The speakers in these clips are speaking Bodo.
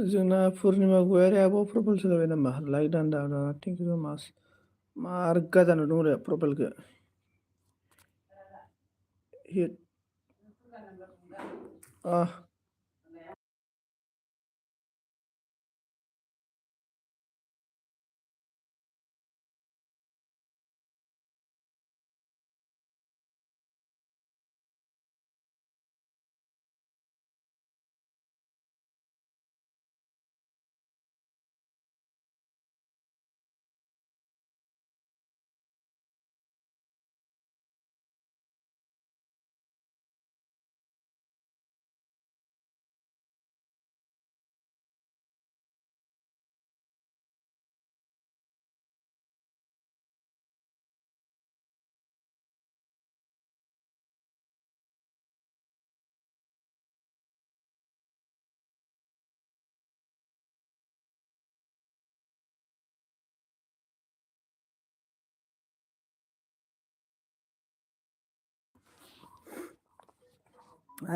जोंना पुर्निमा गयारि आब' प्रफाइल सोलायबाय नामा? लाइक दान थेंक इउ मास। मार गाजा नुदों रे प्रफाइलखौ। हिट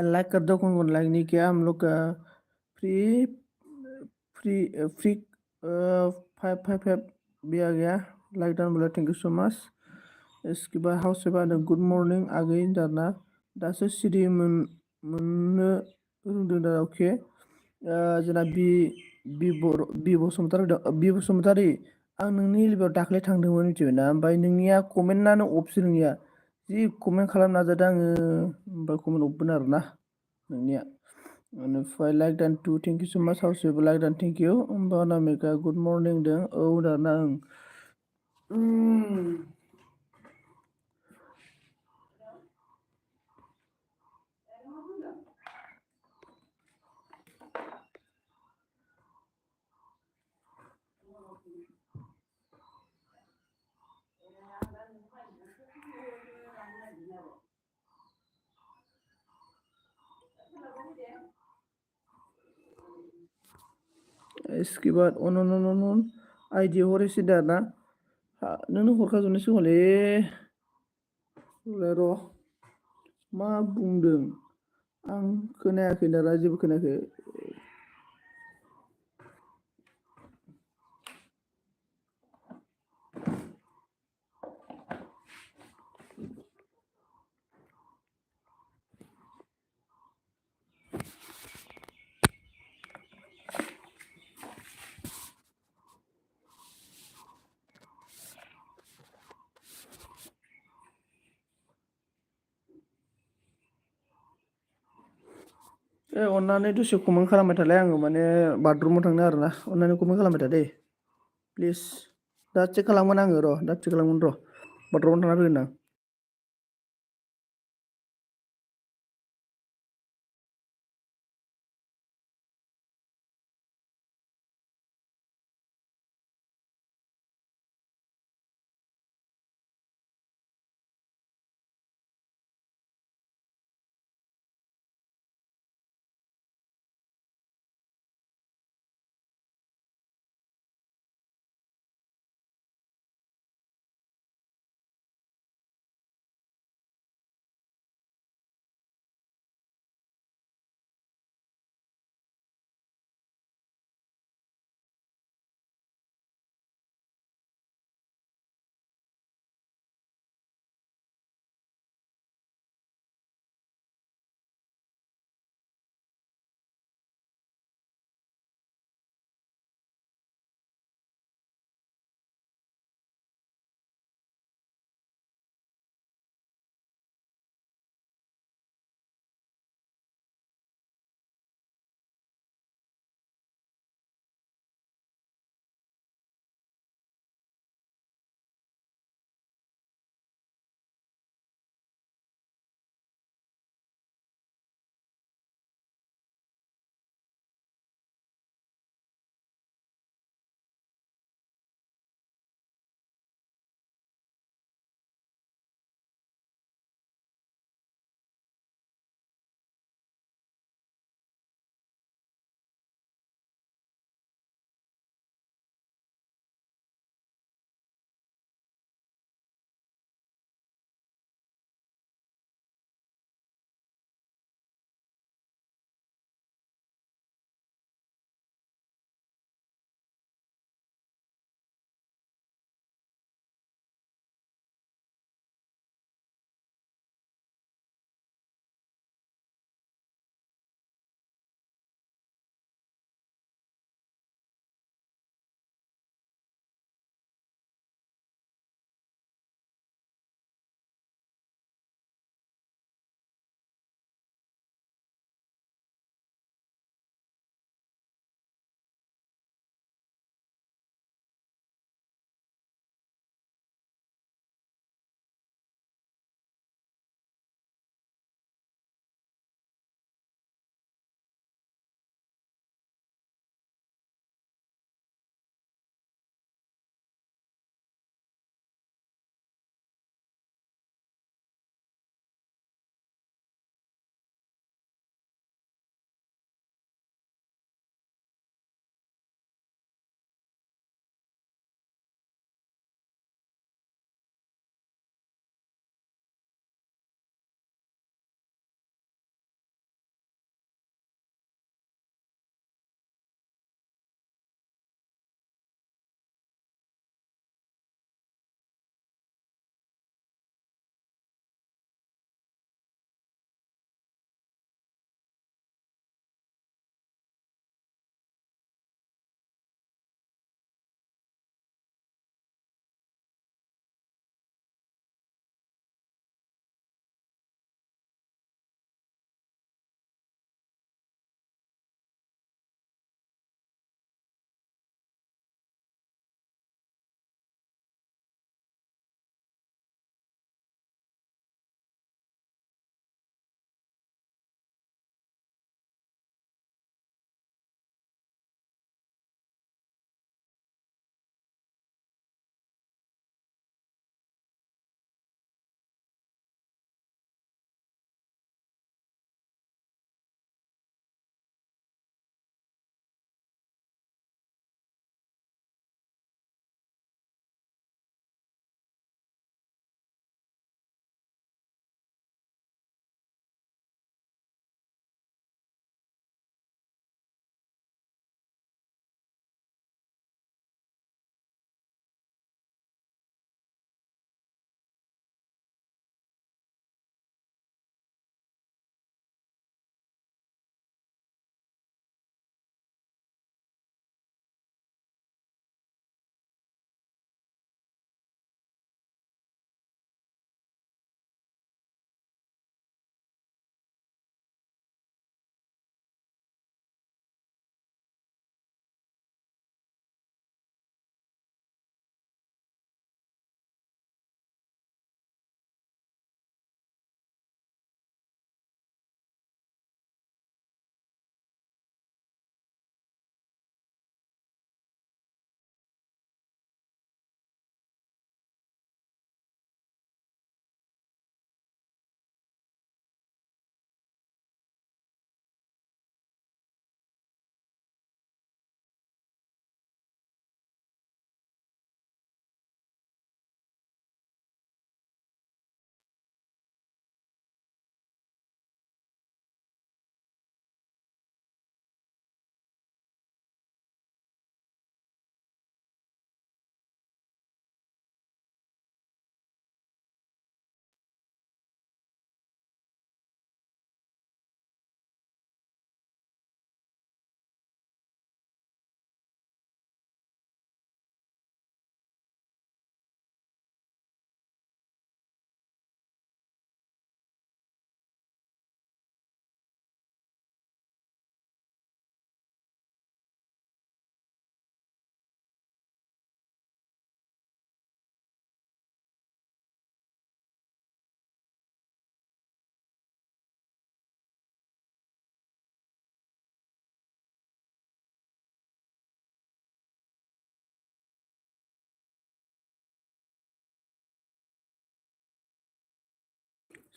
लाइक कर दो कौन लाइक नहीं किया हम लोग का फ्री फ्री फ्री 555 भी आ गया। लाइक डाउन बोला थैंक यू सो मच। इसके बाद हाउस से बाद गुड मर्निं आगै दाना दासो सिरि मोननो रोंदों दा अके। जोंना बि बसुमतारी आं नोंनि लिबाव दाख्लै थांदोंमोन मिथिबाय ना। ओमफ्राय नोंनिया कमेन्टआनो अफसो नोंनिया। जि कमेन्ट खालामनो नाजादों आङो ओमफ्राय कमेन्ट अफबोन आरोना नोंनिया। बेनिफ्राय लाइक दान टु थेंक इउ सो माच हाउसबो लाइक दान थेंक इउ। होमबा अनामिका गुड मर्निं दों औ दाना ओं। इसके बाद अन आइडि हरैसै दाना नोंनो हरखाजोबनोसै खोमालै र' मा बुंदों आं खोनायाखै दाना जेबो खोनायाखै। अन्नानै दसे कमेन्ट खालामबाय थालाय आङो माने बाथरुमाव थांनो आरोना अन्नानै कमेन्ट खालामबाय था दै प्लिज। दा चेक खालामगोन आङो र' दा चेक खालामगोन र' बाथरुमाव थांना फैगोन आं।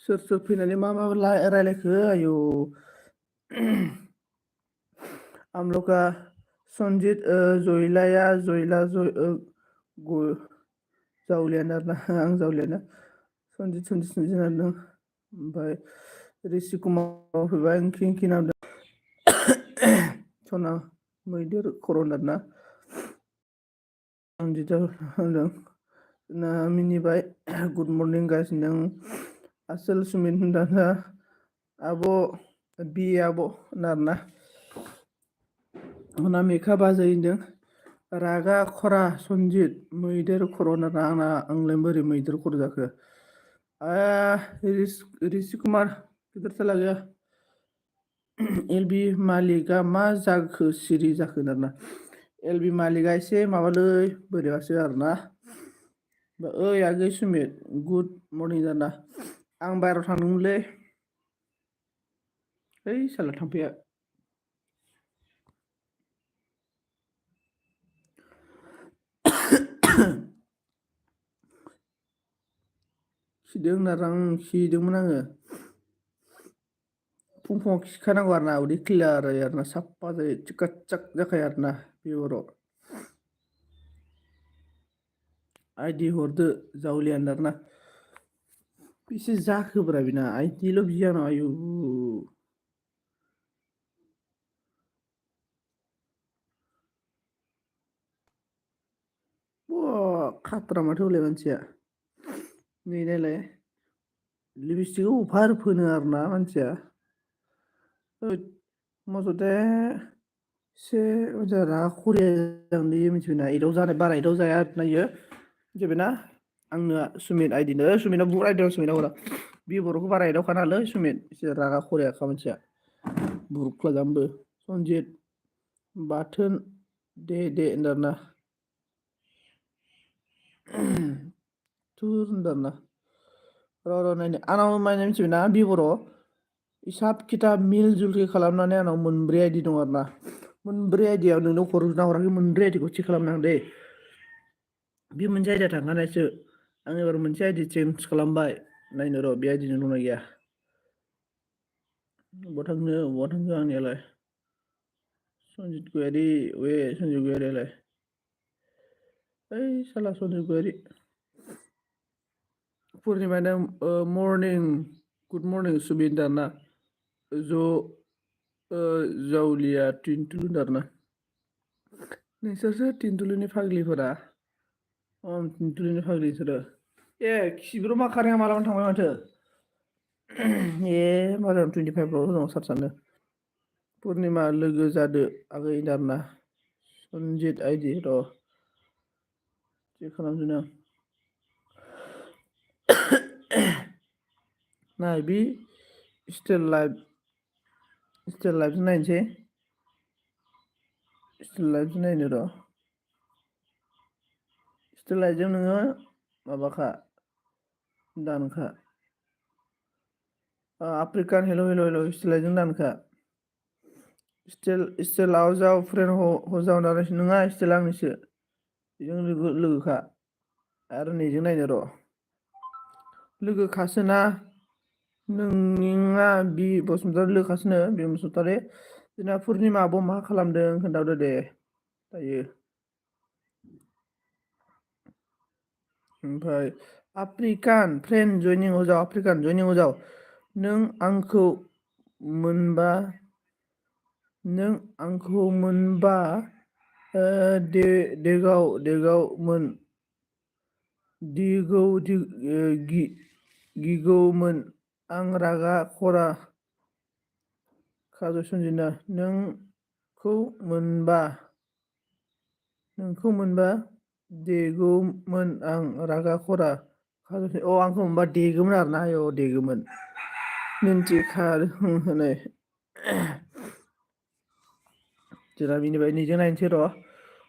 सोर फैनानै मा रायलायखो आयु आमलका सनजित जावलियानो आरोना आं जावलियानो सनजित होनदों ओमफ्राय रिसि कुमार फैबाय इंखि नामदों सना मैदेर खर' आरोना सनजितआ होनदों ना मिनिबाय गुड मर्निं गाइस होनदों आसोल सुमित होनदों आब' बि आब' आरोना अनामिका बाजै होनदों रागा खरा सनजित मैदेर खर' आंना आंलाय बोरै मैदेर खर' जाखो रिसि कुमार गिदिर साला गैया एलबि मालिकआ मा जाखो सिरि जाखो आरोना एलबि मालिकआ एसे माबालै बोरैबासो आरोना ओइ आगै सुमित गुड मर्निं जाना आं बायहेरायाव थांदोंमोनलै ओइ साला थाम्फैया खिदों होनना आं खिदोंमोन आङो फुङाव खिखानांगौ आरोना उदै क्लियार जायो आरोना साफा जायो चिकाक जाखायो आरोना बेवराव आइदि हरदो जावलियानो आरोना बेसे जाखोब्रा बेना आइदिल' बियो आंनाव आयु खाथ्रा माथो हले मानसिया नै नायलाय लिपस्टिकआव अफार फोनो आरोना मानसिया मज'दे एसे रागा खरिया जागोनलै मिथिबायना एदाव जानाय बारा एदाव जाया आरोना इयो मिथिबायना आंनो सुमित आइदिनो सुमितनाव बुहुद आइदिया सुमितनाव हरा बि बर'खौ बारा एदावखानाङालै सुमित एसे रागा खरियाखा मानसिया बुरुख्ला जाम्बो सनजित बाथोन दे होनदों आरोना थुर होनदों आरोना र' नायनो आंनाव माने मिथिबायना बिबर' हिसाब खिथाब मिल जुलि खालामनानै आंनाव मोनब्रै आइदि दं आरोना मोनब्रै आइदियाव नोंनो हरना हराखै मोनब्रै आइदिखौ थि खालामनांगौ दै बे मोनसे आइदिया थांखानायसो आं एबार मोनसे आइदि चेन्ज खालामबाय नायनो र' बे आइदिजों दंना गैया बहा थांखो आंनियालाय सनजित गयारि सनजित गयारियालाय ओइ साला सनजित गयारि पुर्निमानो मर्निं गुड मर्निं सुमित आरोना जावलिया टिन्टु आरोना नोंसोरसो टिन्टुलुनि फाग्लिफोरा टिन्टुलुनि फाग्लि नोंसोरो खिब्रमा खारनाया मालाबानो थांबाय माथो मालाय 25 दं सार्चआनो पुर्निमा लोगो जादो आगै आरोना सनजित आइदि र' चेक खालामसै आं नाय बे स्टिल लाइफ नायनोसै स्टिल लाइफ नायनो र' स्टिल लाइफजों नोङो माबाखा दानखा आफ्रिकान हेल' स्टिल लाइफजों दानखा स्टिलाव जाव फ्रेन्ड हजाव दानोसै नङा स्टिल आंनिसो बेजों लोगोखा आरो नैजों नायनो र' लोगोखासोना नोंनिया बि बसुमतारी लोगोखासोनो बि बसुमतारी जोंना पुर्निमा आब' मा खालामदों खोन्थाहरदो दे दायो ओमफ्राय आफ्रिकान फ्रेन्ड जयनिं हजाव आफ्रिकान जयनिं हजाव नों आंखौ मोनबा देगावमोन गिगौमोन आं रागा खरा खाजु सनजिना नोंखौ मोनबा देगौमोन आं रागा खरा आंखौ मोनबा देगौमोन आरोना देगौमोन मिन्थिखादों होनै जोंना बिनिफ्राय निजों नायनोसै र'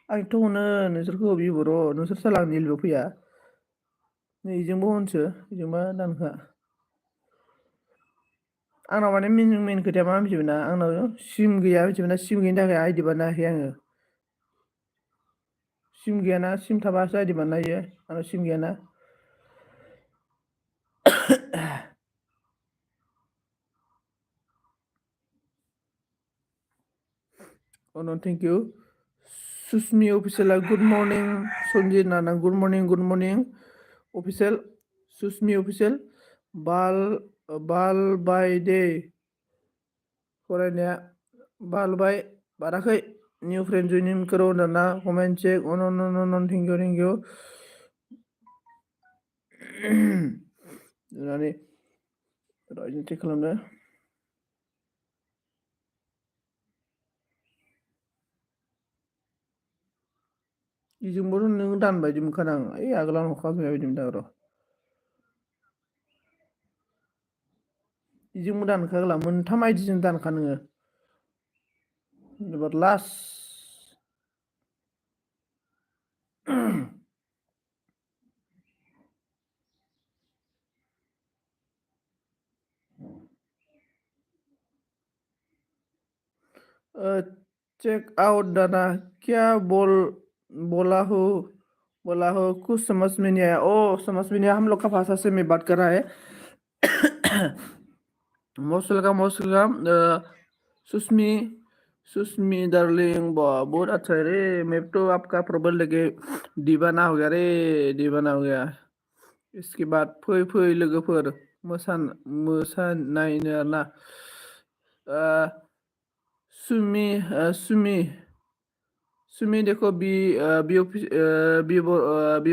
आंथ' होनो नोंसोरखौ बिबर' नोंसोर साला आंनि एलबियाव फैया नैजोंबो होनसो बेजोंबा दानखा आंनाव माने मेन खोथाया मा मिथिबायना आंनाव सिम गैया मिथिबायना सिम गैयिनि थाखाय आइडि बानायनो हायाखै आङो सिम गैयाना सिम थाबासो आइडि बानायनो हायो आंनाव सिम गैयाना Oh no, thank you. Susmi official, good morning. Sonjit Nana, good morning, good morning. Official, Susmi official. Bal by day. फरायनाया बालबाय बाराखै निउ फ्रेन्ड जइनिं करो होनना कमेन्ट चेक अन अन अन अन थेंक इउ थेंक इउ नुनानै रायजों चेक खालामदो इजोंबोथ' नों दानबायदि मोनखादों आं ओइ आगोलाव हरखाजोबनाय बायदि मोनदों र' इजोंबो दानखागोला मोनथाम आइडिजों दानखा नोङो एबार लास्ट चेक आउट दादा क्या बोला हो कुछ समझ में नहीं आया ओ समझ में नहीं आया हम लोग का भाषा से मैं बात कर रहा है most welcome Susmi Susmi darling बहुत अच्छा है रे मैं तो आपका प्रोफाइल लेके दीवाना हो गया रे दीवाना हो गया इसके बाद फै लोगोफोर मोसानायनो आरोना सुमि सुमि देखो बी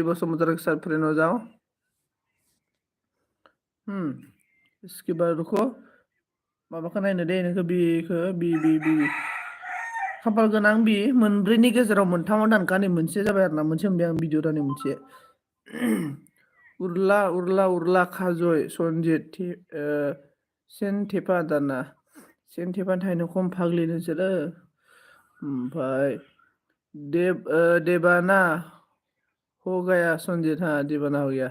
बसुमतारी के साथ फ्रेंड हो जाओ इसके बाद रुको माबाखौ नायनो दे नोंखौ बिखौ बि खाफाल गोनां बि मोनब्रैनि गेजेराव मोनथामाव दानखा नै मोनसे जाबाय आरो ना मोनसे मोनबाय आं भिडिअ दानि मोनसे उरला खाजय सनजित सेन थेफा दाना सेन थेफा थाहैनो खम फाग्लि नोंसोरो ओमफ्राय देबाना हो गया सनजित हाँ देबाना हो गया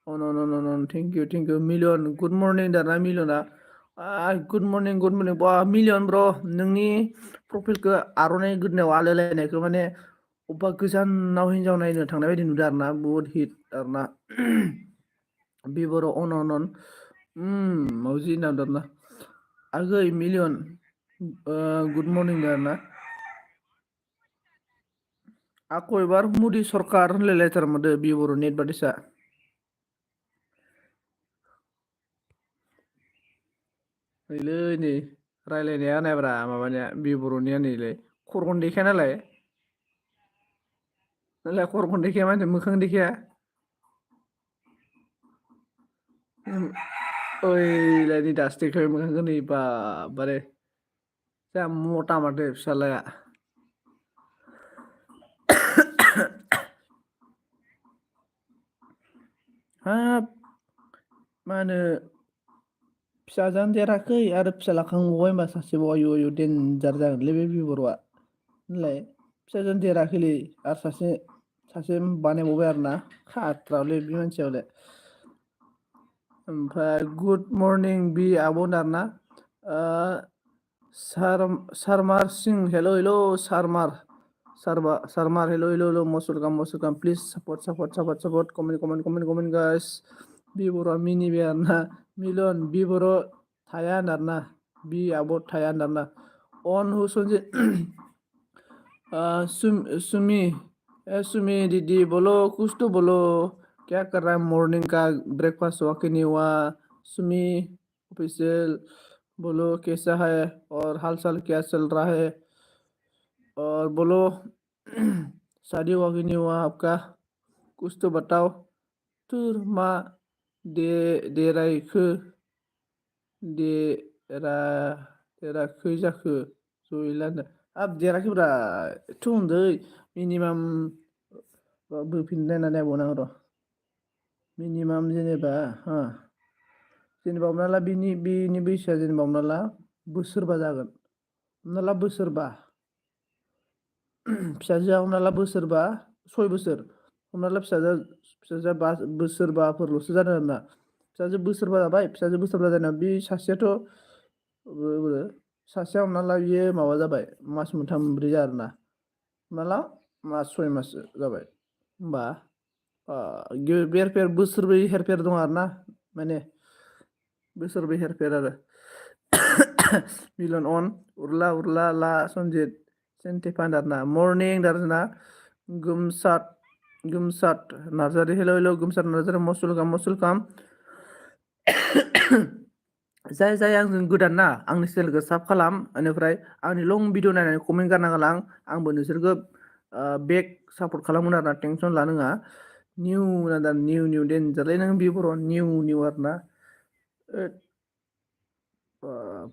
Oh no no no no thank you million good morning दाना मिलियना good morning बा मिलियन ब्र नोंनि प्रफाइलखौ आर'नाइ गोदनायाव आलायलायनायखौ माने अबेबा गोजानाव हिन्जाव नायनो थांनाय बायदि नुदों आरोना बुहुत हिट आरोना बिबर अन मावजि नाम दाना आगै मिलियन गुड मर्निं आरोना आक' एबार मदि सरकार होनलायलायथारमादो बिबर नेट बादिसा नैलै नै रायलायनाया नायब्रा माबानिया बिबर'निया नैलै खर'खौनो देखाया नालाय खर'खौनो देखाया माने मोखां देखाया ओइलाय नै दासो देखायबाय मोखांखौ नै बारे जा मटा माथो फिसालाया हाब मा होनो फिसाजानो देराखै आरो फिसालाखांबावबाय होनबा सासेबाव आयु देन्जार जागोनलै बे बिबर'आ होनलाय फिसाजानो देराखैलै आरो सासे बानायबावबाय आरोना खाथ्रालै बे मानसियालाय ओमफ्राय गुड मर्निं बि आब' आरोना सारमार सिं हेल' सारमार hello' most welcome please support comment guys बिबर'आ मिनिबाय आरोना मिलन बिबर' थाया होनना बि आब' थाया होनना अन हुसनजे सुमी दीदी बोलो कुछ तो बोलो क्या कर रहा है मॉर्निंग का ब्रेकफास्ट हुआ कि नहीं हुआ सुमी ऑफिशियल बोलो कैसा है और हाल चाल क्या चल रहा है और बोलो शादी हुआ कि नहीं हुआ आपका कुछ तो बताओ तुर मा देराखै जाखो जयलानो हाब देराखैब्रा एथ' उन्दै मिनिमाम बोफिननायना नायबावनांगौ र' मिनिमाम जेनेबा हमना ला बिनि बैसोआ जेनेबा हमना ला बोसोरबा जागोन हमना ला बोसोरबा फिसाजोआ हमना ला बोसोरबा 6 बोसोर हमना ला फिसाजोआ बोसोरबाफोरल'सो जादों आरोना फिसाजो बोसोरबा जाबाय फिसाजो बोसोरबा जानाय बे सासेयाथ' सासेया हमना ला बियो माबा जाबाय मास मोनथाम मोनब्रै आरोना हमना ला मास 6 मास जाबाय होमबा बोसोरब्रै हेरफेर दं आरोना माने बोसोरब्रै हेरफेर आरो मिलन अन उरला ला सनजित सेन्टिफान आरोना मर्निं आरोना गोमसाद नार्जारि हेल' हेल' गोमसाद नार्जारि मसुलकाम जाय जाय आंजों गोदान ना आंनि चेनेलखौ साब खालाम बेनिफ्राय आंनि लं भिडिअ नायनानै कमेन्ट गारना गालां आंबो नोंसोरखौ बेक सापर्ट खालामगोन आरोना टेनसन लानाङा निउ नादा निउ डेन्जारलै नों बे बर' निउ आरोना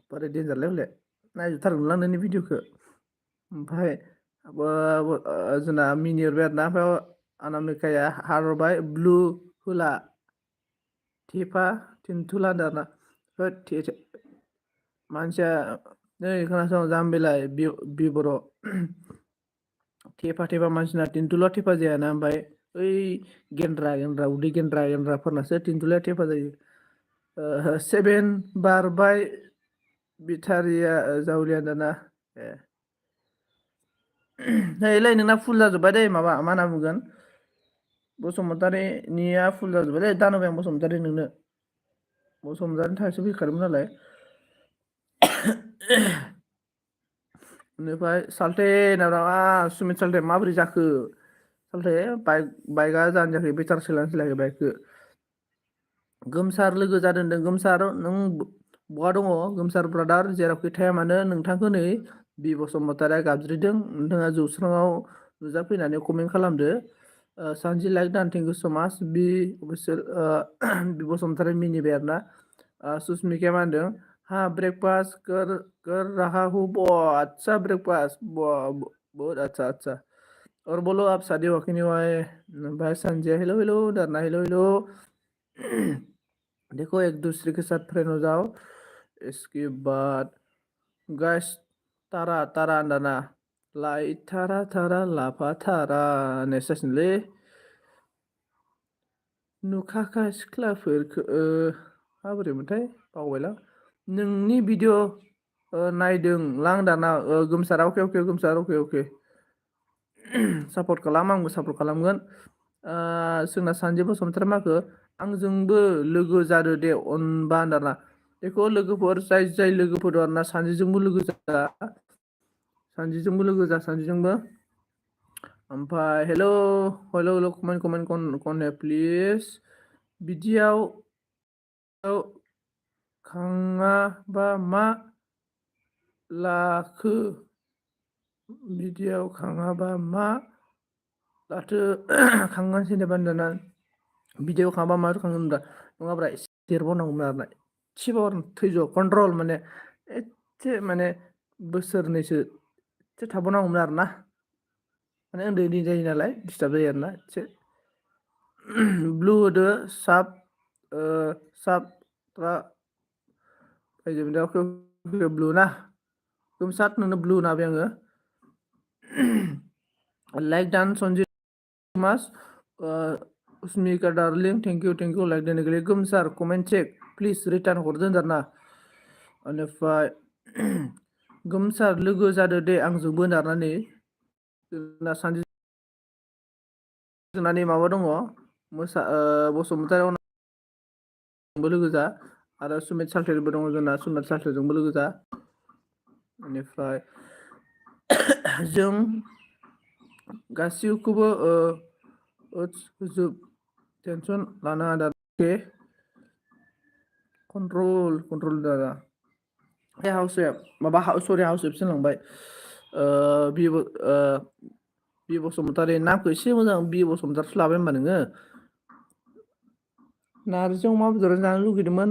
बोरै डेन्जारलै हले नायजोबथारगोनलां नोंनि भिडिअखौ ओमफ्राय जोंना मिनि हरबाय आरोना ओमफ्राय अनामिकाया हरबाय ब्लु होला थेफा थिनथुला होनदों आरोना मानसिया नै खोनासं जाम्बिलाय बि बर' थेफा मानसिना थिनथुला थेफा जायाना ओमफ्राय ओइ गेन्द्रा उदै गेन्द्राफोरनासो थिनथुलाया थेफा जायो 7 बारबाय बिथारिया जावलिया दाना नैलै नोंना फुल जाजोब्बाय दै माबा मा होनना बुंगोन बसुमतारिनिया फुल जाजोब्बायलै दान होबाय आं बसुमतारि नोंनो बसुमतारिनि थाखायसो फैखादोंमोन नालाय बेनिफ्राय साल्थे सुमित साल्थे माबोरै जाखो साल्थे बाइकआ जानो जायाखै बेटार सोलायाखै बाइकखौ गोमसार लोगो जादों होनदों गोमसार नों बहा दङ गोमसार ब्रादार जेरावखि थाया मानो नोंथांखौ नै बि बसुमतारिया गाबज्रिदों नोंथाङा जौस्राङाव नुजाफैनानै कमेन्ट खालामदो सानजि like done thank you so' माच बिसोर बि बसुमतारि मिनिबाय आरोना सुसमिकाया मा होनदों हाँ ब्रेकफास्ट कर रहा हूँ अच्छा ब्रेकफास्ट बहुत अच्छा और बोलो आप शादी हो कि नहीं हुआ है भाई संजय हेलो हेलो डरना हेलो हेलो देखो एक दूसरे के साथ फ्रेंड हो जाओ इसके बाद गाइस तारा दाना लाइ थारा लाफा थारा होननाय जासिगोनलै नुखाखा सिख्लाफोरखौ माबोरैमोनथाय बावबायलां नोंनि भिडिअ नायदों लां दाना गोमसार अके गोमसार अके सापर्ट खालाम आंबो सापर्ट खालामगोन जोंना सानजि बसुमतारी माखो आंजोंबो लोगो जादो दे अनबा होनदाना बेखौ लोगोफोर जाय लोगोफोर दं आरोना सानजिजोंबो लोगो सानजिजोंबो ओमफ्राय हेल' कमेन्ट प्लिज बिदियाव खाङाबा मा लाखो बिदियाव खाङाबा मा लाथो खांनानै जेनेबा होनदाना भिडिअ खाङाबा माथो खांगोन होनदा नङाब्रा एसे देरबावनांगौमोन आरोना एसेबाव थैज' कन्ट्रल माने एसे माने बोसोरनैसो एसे थाबावनांगौमोन आरोना माने उन्दै जायो नालाय डिस्टार्ब जायो आरोना एसे ब्लु होदो ब्लु ना गोमसार नोंनो ब्लु होना होबाय आङो लाइक डान सन्जित मास उसमिका डार्लिं थेंक इउ लाइक दोन गोलै गोमसार कमेन्ट चेक प्लिज रिटार्न हरदो होनदारना बेनिफ्राय गोमसार लोगो जादो दे आंजोंबो होनदारनानै जोंना सानजि जोंना नै माबा दङ बसुमतारी जोंबो लोगो जा आरो सुमित साल्थेबो दङ जोंना सुमित साल्थेजोंबो लोगो जा बेनिफ्राय जों गासिखौबो टेनसन लानाङा दा अके कन्ट्रल दादा हाउसवेबसो होनलांबाय बि बसुमतारी नामखौ एसे मोजां बि बसुमतारीसो लाबाय होनबा नोङो नारजि अमा बेदर जानो लुगैदोंमोन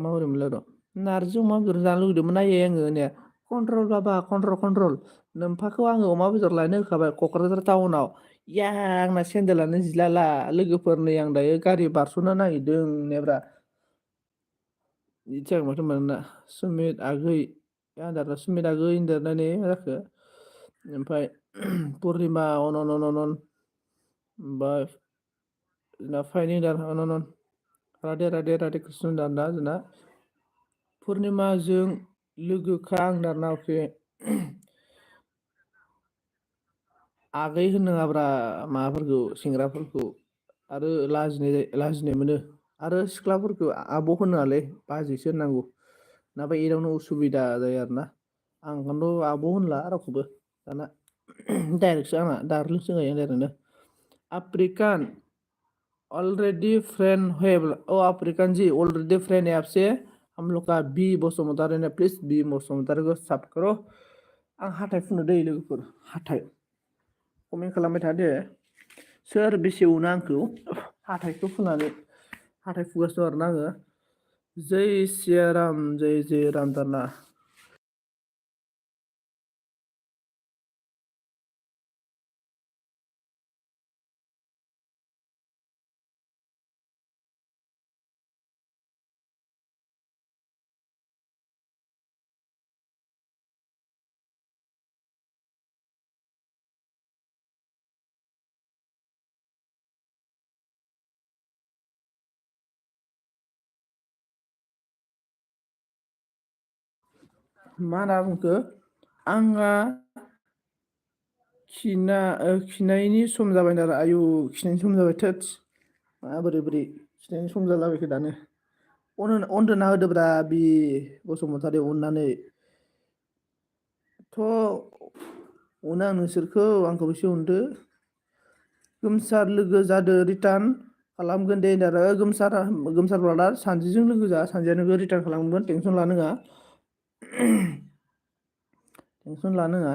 माबोरै मोनलाय र' नारजि अमा बेदर जानो लुगैदोंमोन आयै आङो होननाया कन्ट्रल बाबा कन्ट्रल नोमफाखौ आङो अमा बेदर लायनो होखाबाय क'क्राझार टाउनाव आंना सेन्देलानो जिलाला लोगोफोर नै आं दायो गारि बारस'नो नागिरदों नेब्रा बिदि जागोन माथो होनबा सुमित आगै सुमित आगै होनदेरनानै मा जाखो ओमफ्राय पुर्निमा अन ओमफ्राय जोंना फाइनि अन राधे कृष्ण दाना जोंना पुर्निमाजों लोगोखा आं दाना अके आगै होननाङाब्रा माबाफोरखौ सेंग्राफोरखौ आरो लाजिनाय मोनो आरो सिख्लाफोरखौ आब' होनाङालै बाजैसो होननांगौ नङाबा एदावनो उसुबिदा जायो आरोना आं ओंखायनोथ' आब' होनला रावखौबो दाना डाइरेक्टसो आंना दार्लिंसो गायो आं डाइरेक्टनो अफ्रीकान ऑलरेडी फ्रेंड है ओ अफ्रीकान जी ऑलरेडी फ्रेंड है आपसे हम लोग का बी बसुमतारी ने प्लिज बी बसुमतारी को साब करो आं हाथाय फुनो दै लोगोफोर हाथाय कमेन्ट खालामबाय था दे सोर बेसे उनो आंखौ हाथायखौ फुनानै हाथाय फुगासिनो आरोना आङो जय सियाराम जय जय राम दाना मा होनना बुंखो आंहा खिनायनि सम जाबाय नालाय आयु खिनायनि सम जाबाय थोद माबोरै बोरै खिनायनि सम जालाबायखो दानो अनदोना होदोब्रा बि बसुमतारी अननानै थ' अनो आं नोंसोरखौ आंखौबो एसे अनदो गोमसार लोगो जादो रिटार्न खालामगोन दे आरो गोमसार ब्रादार सानजिजों लोगो जा सानजिया नोंखौ रिटार्न खालामगोन टेनसन लानाङा टेनसन लानाङा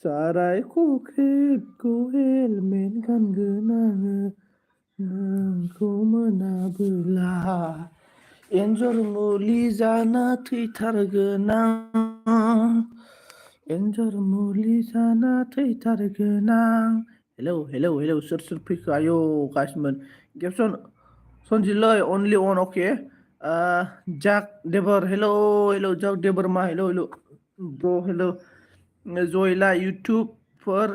साराय खख्रेबखौ हेलमेट गानगोन आङो नोंखौ मोनाबोला एन्जर मुलि जाना थैथारगोन आं एन्जर मुलि जाना थैथारगोन आं हेलौ हेलौ हेलौ सोर फैखो आयौ गासिमोन गेबसन सनजिलै अनलि अन अके जाक देबर हेलौ हेलौ जाक देबर मा हेलौ हेलौ ब्र हेलौ जयला इउटुबफोर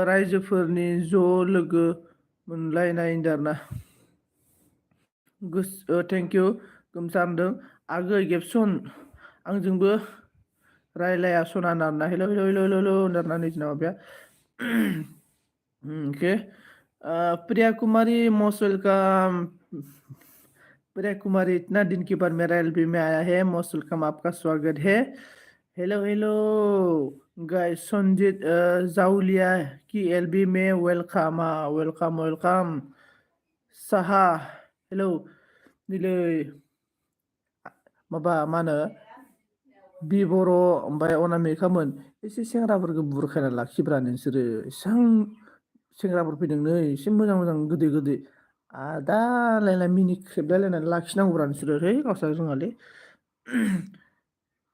रायजोफोरनि ज' लोगो मोनलायनाय दाना थेंक इउ गोमसारदों आगै गेबसन आंजोंबो रायलाया सना नारना हेलौ हेलौ हेलौ हेलौ नारनानै माबाया okay Priya Kumari most welcome Priya Kumari इतना दिन के बाद मेरा एलबी में आया है मोस्ट वेलकम आपका स्वागत है हेलो हेलो गाइस संजीत जावलिया की एलबी में वेलकम वेलकम वेलकम साहा हेलौ निलै माबा मा होनो बि बर' ओमफ्राय अनामिकामोन एसे सेंग्राफोरखौ बुरखायना लाखिब्रा नोंसोरो एसां सेंग्राफोर फैदों नै एसे मोजां मोजां गोदै गोदै दा लायला मिनि खेबलायलायनानै लाखिनांगौब्रा नोंसोरो है गावस्रा रोङालै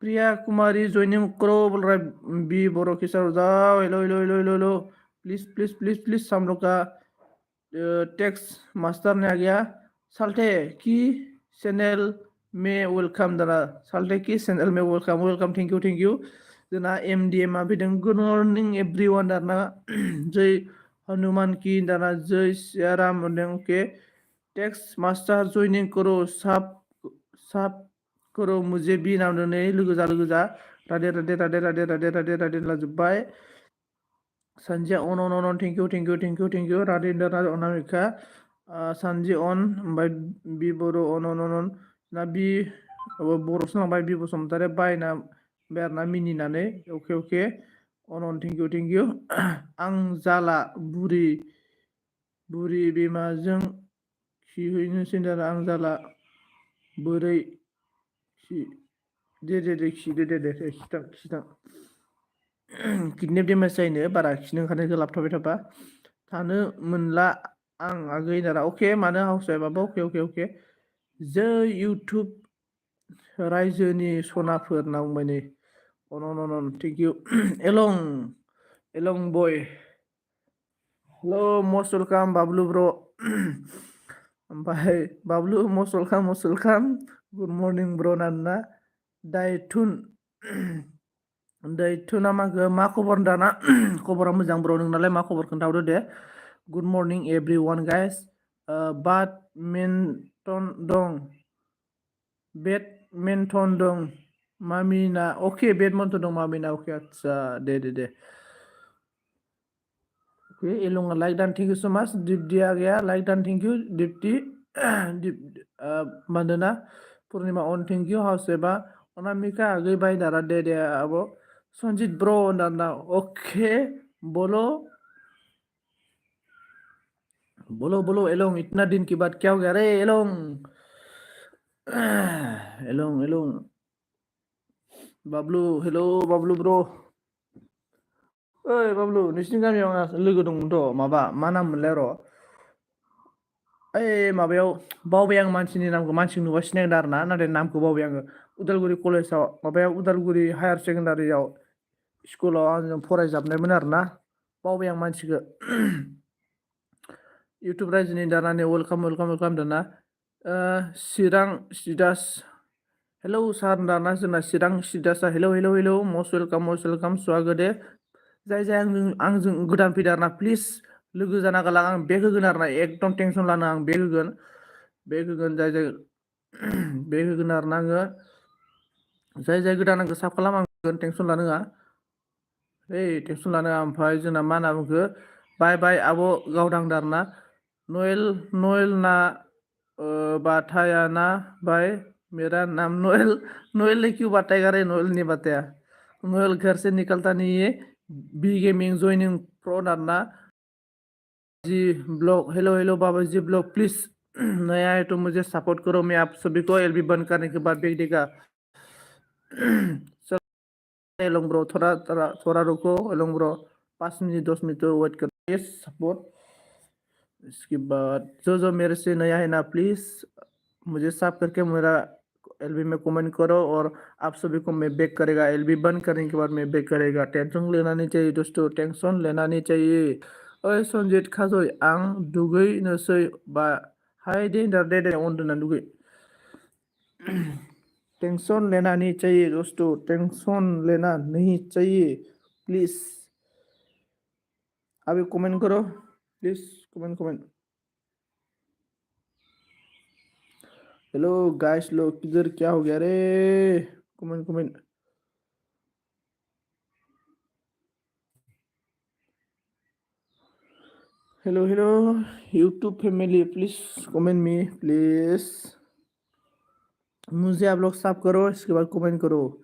प्रिया कुमारी जयनिंग करो बोल रहा है बी बोरो के सर जाओ hello hello hello hello hello please please please please हम लोग का टेक्स्ट मास्टर ने आ गया साल्टे की चैनल में वेलकम दाना साल्टे की चैनल में वेलकम वेलकम थैंक यू जोंना एमडीएम आ फैदों गुड मर्निं एवरीवन दाना जय हनुमान की दाना जय Siya Ram okay text master joining करो साब साब करो मुझे भी नाम दोनै लोगो जा राधे राधे राधे राधे राधे राधे राधे लाजोब्बाय सानजिया अन अन अन थेंक इउ राधेन्द्र राज अनामिका सानजि अन ओमफ्राय बि बर' अन अन अन अन ना बि बर'सो लांबाय बि बसुमतारी बायना बेरना मिनिनानै अके अन अन थेंक इउ आं जाला बुरि बुरि बिमाजों खिहैनोसै दाना आं जाला बोरै खि दे खिथां किडनि बेमार जायोनो बारा खिनो ओंखारनायखौ लाबथाबाय थाबा थानो मोनला आं आगै दाना अके मानो हाउस वाइफआबो अके जै इउटुब रायजोनि सनाफोर होनना बुंबाय नै अन थेंक इउ एलं बय हेलो मस्ट वेलकाम बाबलु ब्र ओमफ्राय बाबलु मस्ट वेलकाम गुड मर्निं ब्र ना दैथुना मा खबर दाना खबरा मोजां ब्र नोंनालाय मा खबर खोन्थाहरदो दे good morning everyone guys badminton दं मामिना अके बेडमिन्टन दं मामिना अके आदसा दे ओके एलंगा like done thank you so much Dipti आ गया like done thank you Dipti मानोना पुर्णिमा अन थेंक यू हाउस एबा अनामिका आगै बायदारा दे आब' सन्जित ब्र दाना ओके बोलो बोलो बोलो एलोंग इतना दिन के बाद क्या हो गया रे एलोंग एलोंग बाबलु हेलो बाबलु ब्र ओइ बाबलु नोंसिनि गामियाव आंहा लोगो दंमोनथ' माबा मा नाम मोनलाय र' ओइ माबायाव बावबाय आं मानसिनि नामखौ मानसिखौ नुबा सिनायगोन आरो ना नाथाय नामखौ बावबाय आङो उदालगुरि कलेजाव माबायाव उदालगुरि हायार सेकेन्डारियाव स्कुलाव आंजों फरायजाबनायमोन आरो ना बावबाय आं मानसिखौ इउटुब रायजोनि दानानै वेलकाम दाना चिरां सिदास हेलौ सार दाना जोंना चिरां सिदासा हेलौ मस्ट वेलकाम स्वागत दे जाय आंजों गोदान फैदों आरोना प्लिज लोगो जाना गाला आं बेग होगोन आरोना एकदम टेनसन लानो आं बेग होगोन जाय बेग होगोन आरोना आङो जाय गोदान आंखौ साफ खालाम आं टेनसन लानो होआ टेनसन लानो ओमफ्राय जोंना मा होनना बुंखो बाय आब' गावदांदार ना नयेल ना बाथाया ना भाई मेरा नाम नोएल ने क्यों बताएगा रे नोएल नहीं बताया नोएल घर से निकलता नहीं है बी गेमिंग ज्वाइनिंग प्रो ना जी ब्लॉग हेलो बाबा जी ब्लॉग प्लीज नया है तो मुझे सपोर्ट करो मैं आप सभी को एलबी बंद करने के बाद भेज देगा एलोंग ब्रो, थोड़ा थोड़ा थोड़ा रुको एलोंग ब्रो, 5 मिनट 10 मिनट तो वेट कर प्लीज सपोर्ट। इसके बाद जो मेरे से नया है ना प्लीज मुझे साफ करके मेरा एलबी में कमेंट करो, और आप सभी को मैं बैक करेगा, एलबी बंद करने के बाद मैं बैक करेगा। टेंशन लेना नहीं चाहिए दोस्तों, टेंशन लेना नहीं चाहिए। ओए संजित खाजय आं दुगैनोसै बा हाय दे उन्दुना दुगै। टेंशन लेना नहीं चाहिए दोस्तों, टेंशन लेना नहीं चाहिए प्लीज। अभी कमेंट करो please, comment comment. Hello guys लोग, किधर क्या हो गया रे? Comment comment. Hello hello YouTube family, please comment me please. मुझे आप लोग साफ करो, इसके बाद कमेंट करो।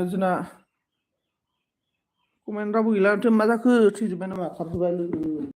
जोंना कमेन्ट रावबो गैला माथो, मा जाखो? थैजोब्बाय नामा? खारजोब्बाय लोगो।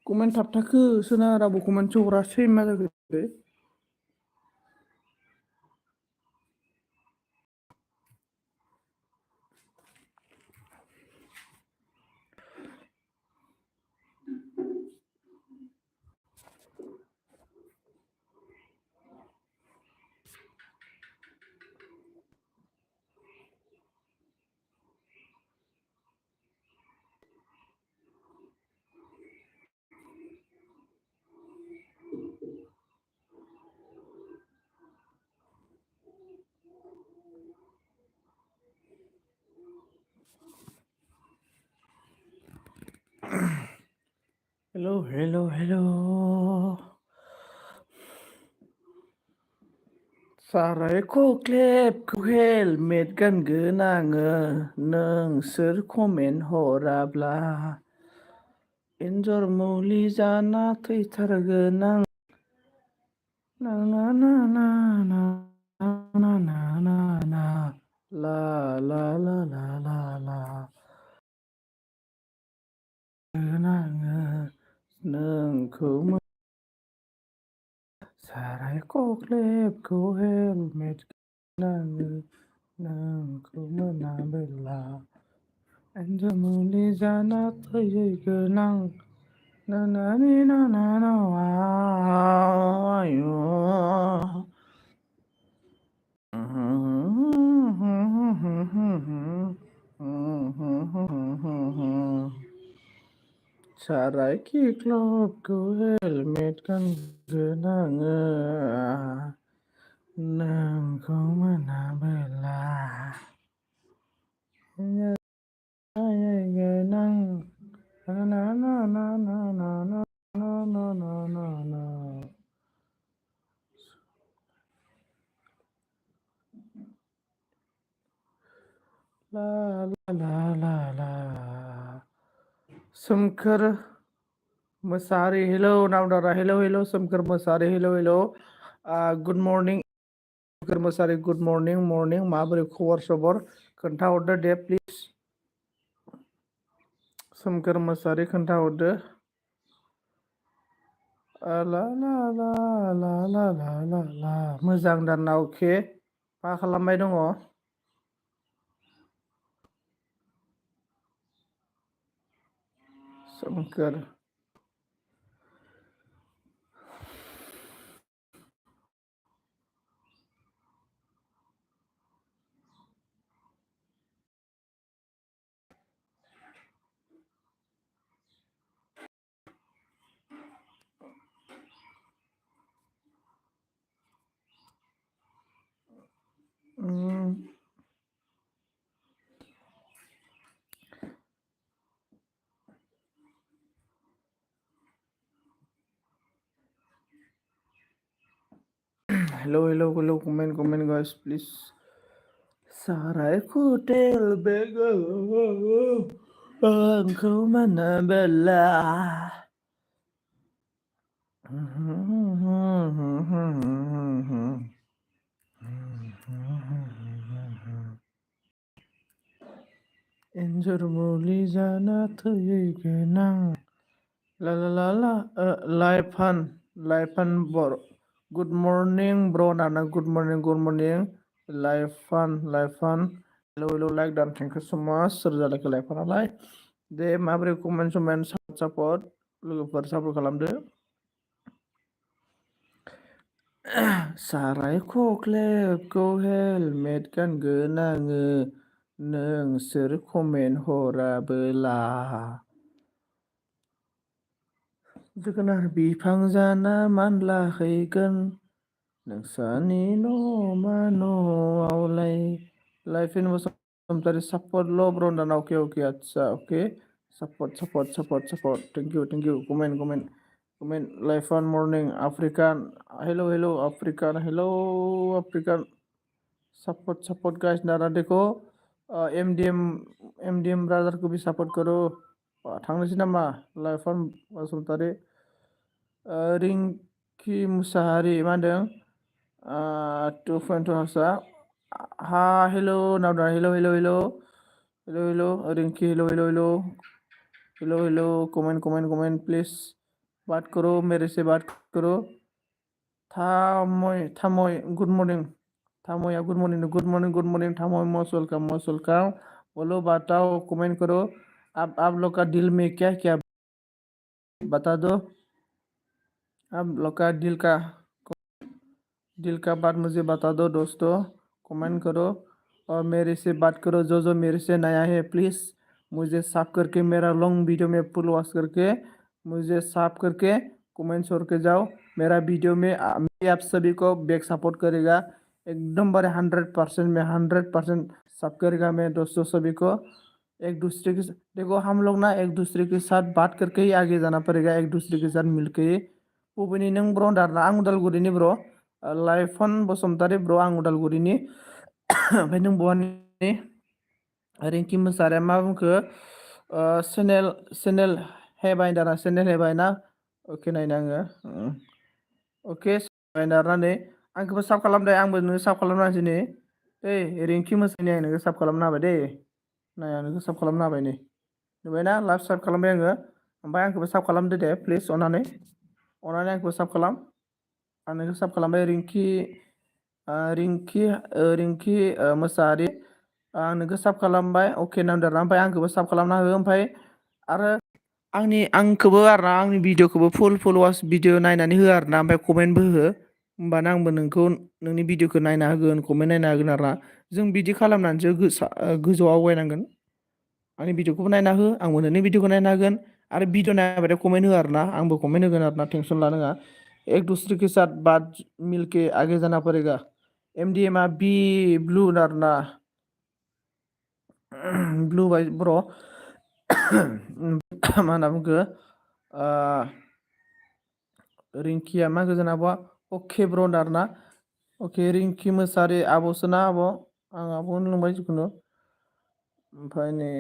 कमेन्ट थाबथाखो सोना रावबो कमेन्ट हरासै, मा जाखो बे? हेलो हेलो हेलो सारायखौ ख्लेब हेलमेट गानगोन आङो नोंसोर कमेन्ट हराब्ला एन्जर मुलि जाना थैथारगोन आं ना ना ना ना ना ना ना ना ना ला ला ला ला ला ला आङो नोंखौ सारायखौ ख्लेबखौ हेलमेट गानगोन आङो नोंखौ मोनाबोला एन्जर मुलि जाना थैगोन आं ना ना नि ना ना ना आयु साराय किक्लबखौ हेलमेट गानगोन आङो नोंखौ मोनाबोला गोन आं ना ना ना ना ना ना ना ना ना ना ना ला ला ला ला ला सोमखोर मोसाहारि हेलौ नावदारा hello hello Somkhor Mosahary hello hello good morning Somkhor Mosahary good morning morning माबोरै खबर सबर खोन्थाहरदो दे प्लिज सोमखोर मोसाहारि खोन्थाहरदो ला ला ला ला ला ला ला ला मोजां दाना अके मा खालामबाय दङ सोमखोर hello hello hello comment guys please सारायखौ टेलबेगौ आंखौ मोनाबोला एन्जर मुलि जाना थैगोन आं ला ला ला ला लाइफान बर गुड मर्निं ब्र नाना गुड मर्निं लाइफान hello hello like done thank you so much सोर जालायखो लाइफानालाय दे माबोरै कमेन्ट सापर्ट लोगोफोर सापर्ट खालामदो सारायखौ ख्लेबखौ हेलमेट गानगोन आङो नोंसोर कमेन्ट हराबोला जोगोनार बिफां जाना मानलाहैगोन नोंसानि न'मा न'आवलाय लाइफ इन बसुमतारी सापर्ट ल ब्रन्डान अके आदसा अके सापर्ट थेंक इउ कमेन्ट लाइफ अन मर्निं आफ्रिकान हेलौ आफ्रिकान सपोर्ट गाइस नारा देखो एमडीएम ब्रादर को भी सपोर्ट करो थांनोसै नामा लाइफान बसुमतारी रिंकि मुसाहारि मा होनदों 2.2 हाउसआ हेलौ नावदा hello Rinki hello comment please बात करो मेरे से बात करो थामय गुड मर्निं थामया गुड मर्निंग थामय मोस्ट वेलकम बोलो बताओ कमेंट करो आप लोग का दिल में क्या क्या बता दो आप लोग का दिल का बात मुझे बता दो दोस्तों कमेंट करो और मेरे से बात करो जो मेरे से नया है प्लीज़ मुझे साफ करके मेरा लॉन्ग वीडियो में फुल वॉच करके मुझे साफ करके कमेंट छोड़ के जाओ मेरा वीडियो में मैं आप सभी को बैक सपोर्ट करेगा एकदम बड़े 100% में 100% सब करेगा मैं दोस्तों सभी को एक दूसरे के देखो हम लोग ना एक दूसरे के साथ बात करके ही आगे जाना पड़ेगा एक दूसरे के साथ मिलके ही बबेनि नों ब्र होनदार ना आं उदालगुरिनि ब्र लाइफन बसुमतारी ब्र आं उदालगुरिनि ओमफ्राय नों बहानि रिंकि मोसाहारिया मा बुंखो चेनेल हेबाय दाना चेनेल हेबाय ना अके नायनो आङो अके नायनानै आंखौबो साब खालामदो आंबो नोङो साब खालामना होनोसै नै रिंकि मोसाहारिनि आं नोङो साब खालामना होबाय दै नाय आं नोंखौ साब खालामना होबाय नै नुबायना लास्ट साब खालामबाय आङो ओमफ्राय आंखौबो साब खालामदो दे प्लिज अननानै आंखौबो साब खालाम आं नोंखौ साब खालामबाय रिंकि मोसाहारि आं नोंखौ साब खालामबाय अके नांदों ओमफ्राय आंखौबो साब खालामना हो ओमफ्राय आरो आंखौबो आरोना आंनि भिडिअखौबो फुल वास भिडिअ नायनानै हो आरोना ओमफ्राय कमेन्टबो हो होमबाना आंबो नोंखौ नोंनि भिडिअखौ नायना होगोन कमेन्ट नायना होगोन आरोना जों बिदि खालामनानैसो गोजौआव आवगायनांगोन आंनि भिडिअखौबो नायना हो आंबो नोंनि भिडिअखौ नायना होगोन आरो भिडिअ नायबाथाय कमेन्ट हो आरोना आंबो कमेन्ट होगोन आरोना टेनसन लानाङा एक दूसरे के साथ बात मिलके आगे जाना पड़ेगा एमडिएमआ बि ब्लु आरोना ब्लु बाय ब्र मा होनना बुंखो रिंकिया मा गोजोन आब' अके ब्र होनदों आरोना अके रिंकि मोसाहारि आब'सोना आब' आं आब' होनलांबाय जिखुनु ओमफ्राय नै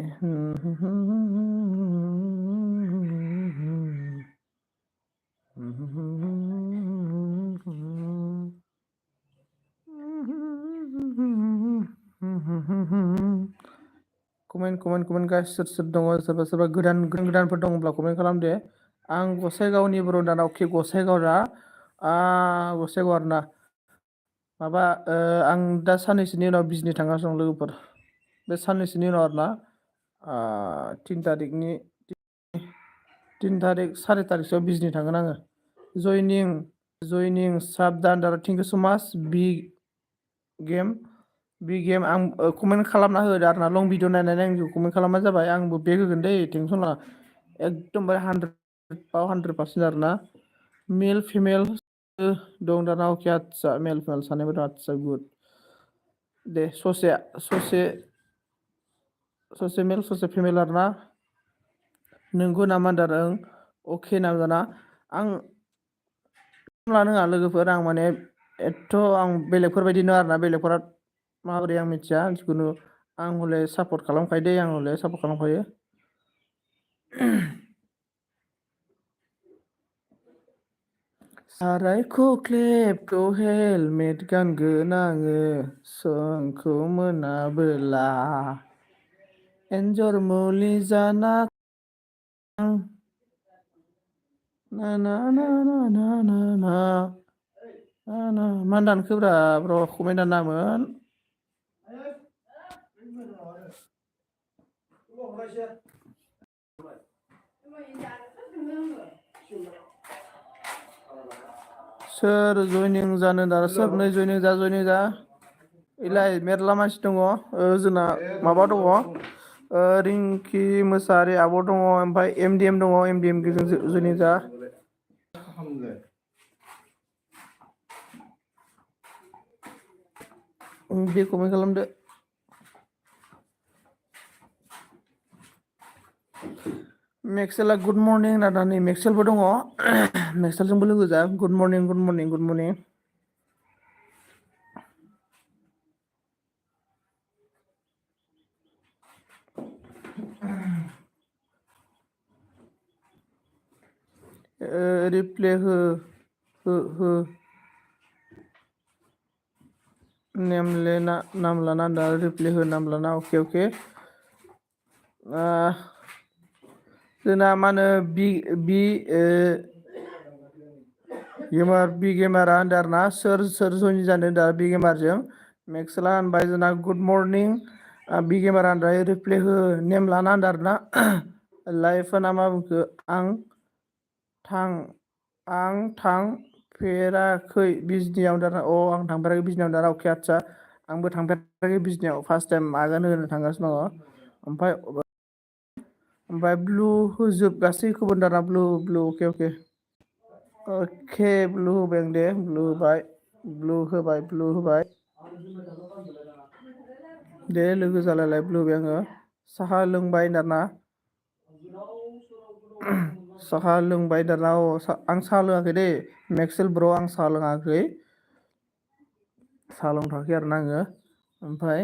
कमेन्ट गाइस सोर दङ सोरबा गोदानफोर दङब्ला कमेन्ट खालाम दे आं गसाइगावनि बर' दाना अके गसाइगावना गसाइगाव आरोना माबा आं दा साननैसोनि उनाव बिजनि थांगासिनो दं लोगोफोर बे साननैसोनि उनाव आरोना 3 तारिखनि 3 तारिख 4 तारिखसोआव बिजनि थांगोन आङो जयनिं साबधान दारा थेंक इउ सो माच बि गेम आं कमेन्ट खालामना होदो आरोना लं भिडिअ नायनानै आंखौ कमेन्ट खालामबानो जाबाय आंबो बेग होगोन दै टेनसन लाना एकदमबारे 100% आरोना मेल फिमेल दं दाना अके आदसा मेल फिमेल सानैबो दं आदसा गुड दे ससे मेल ससे फिमेल आरोना नोंगौ नामा होनदों अके नांगोना आं लानोङा लोगोफोर आं माने आं बेलेगफोरबायदिनो आरोना बेलेगफोरा माबोरै आं मिथिया जिखुनु आं हले सापर्ट खालामखायो दै आं हले सापर्ट खालामखायो साराय खुख्लेबखौ हेलमेट गानगोन आङो सोंखौ मोनाबोला एन्जर मुलि जाना ना ना ना ना ना ना ना मा दानखोब्रा ब्र कमेन्ट दानामोन सोर जयनिं जानो दा सोर नै जयनिं जा इलाय मेरला मानसि दङ जोंना माबा दङ रिंकि मोसाहारि आब' दङ ओमफ्राय एमडिएम दङ एमडिएम जयनिं जा बे कमेन्ट खालामदो मेक्सेला गुड मर्निं होनना नै मेक्सेलबो दङ मेक्सेलजोंबो लोगो जा गुड मर्निं रिप्ले हो नाम लाना दा रिप्ले हो नाम लाना अके जोंना मा होनो बि गेमारा होनदों आरोना सोर जयन जानो दा बि गेमारजों मेक्सेला होनबाय जोंना गुड मर्निं बि गेमारा होनबाय रिप्ले हो नेम लाना होनदों आरोना लाइफ ना मा बुंखो आं थांफेराखै बिजनियाव दाना आं थांफेराखै बिजनियाव दाना अके आदसा आंबो थांफेराखै बिजनियाव फार्स्ट टाइम आगान होनो थांगासिनो दङ ओमफ्राय ब्लु होजोब गासैखौबो दाना ब्लु अके ब्लु होबाय आं दे ब्लु होबाय दे लोगो जालायलाय ब्लु होबाय आङो साहा लोंबाय दाना साहा लोंबाय दाना आं साहा लोङाखै दे मेक्सेल ब्र आं साहा लोङाखै साहा लोंथ'वाखै आरो ना आङो। ओमफ्राय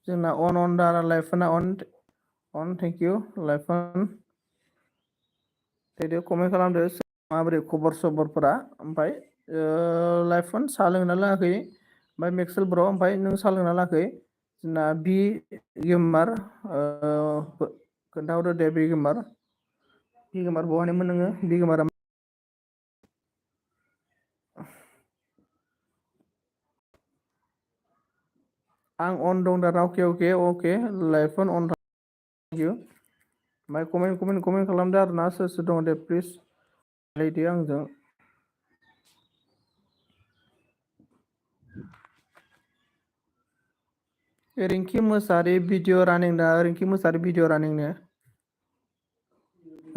जोंना अन दा लाइफ फना अन थेंक इउ लाइफान दे कमेन्ट खालामदो माबोरै खबर सबरफोरा ओमफ्राय लाइफन साहा लोंना लोङाखै ओमफ्राय मेक्सेल ब्र' ओमफ्राय नों साहा लोंना लोङाखै जोंना बि गेमार खोन्थाहरदो दे बिगोमार बहानिमोन नोङो बिगोमारा आं अन दं दा अके लाइफन अन थेंक इउ ओमफ्राय कमेन्ट खालामदो आरो ना सोर सोर दङ दे प्लिज रायलायदो आंजों। रिंकि मोसाहारि भिडिअ रानिं दा रिंकि मोसाहारि भिडिअ रानिंनो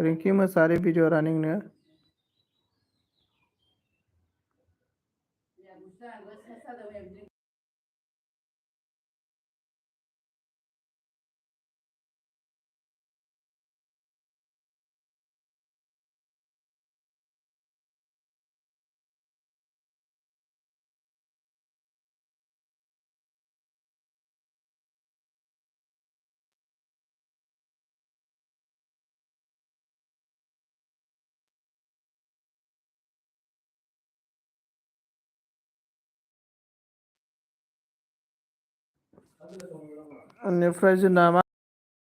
रिंकि मोसाहारि भिडिअ रानिंनो बेनिफ्राय जोंना मा